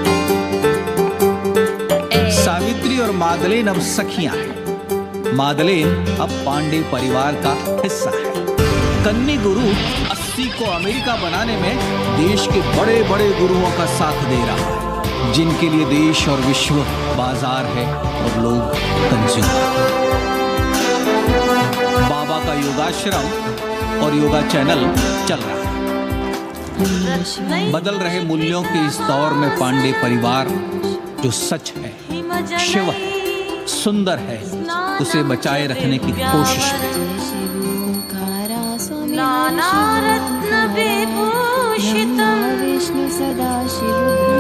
सावित्री और मादलेन अब सखियां हैं। मादलेन अब पांडे परिवार का हिस्सा है। कन्नी गुरु 80 को अमेरिका बनाने में देश के बड़े बड़े गुरुओं का साथ दे रहा है, जिनके लिए देश और विश्व बाजार है और लोग कंज्यूमर। बाबा का योगाश्रम और योगा चैनल चल रहा है। बदल रहे मूल्यों के इस दौर में पांडे परिवार जो सच है, शिव है, सुंदर है, उसे बचाए रखने की कोशिश में।
नाना रत्न विभूषितम् विष्णु सदा शिव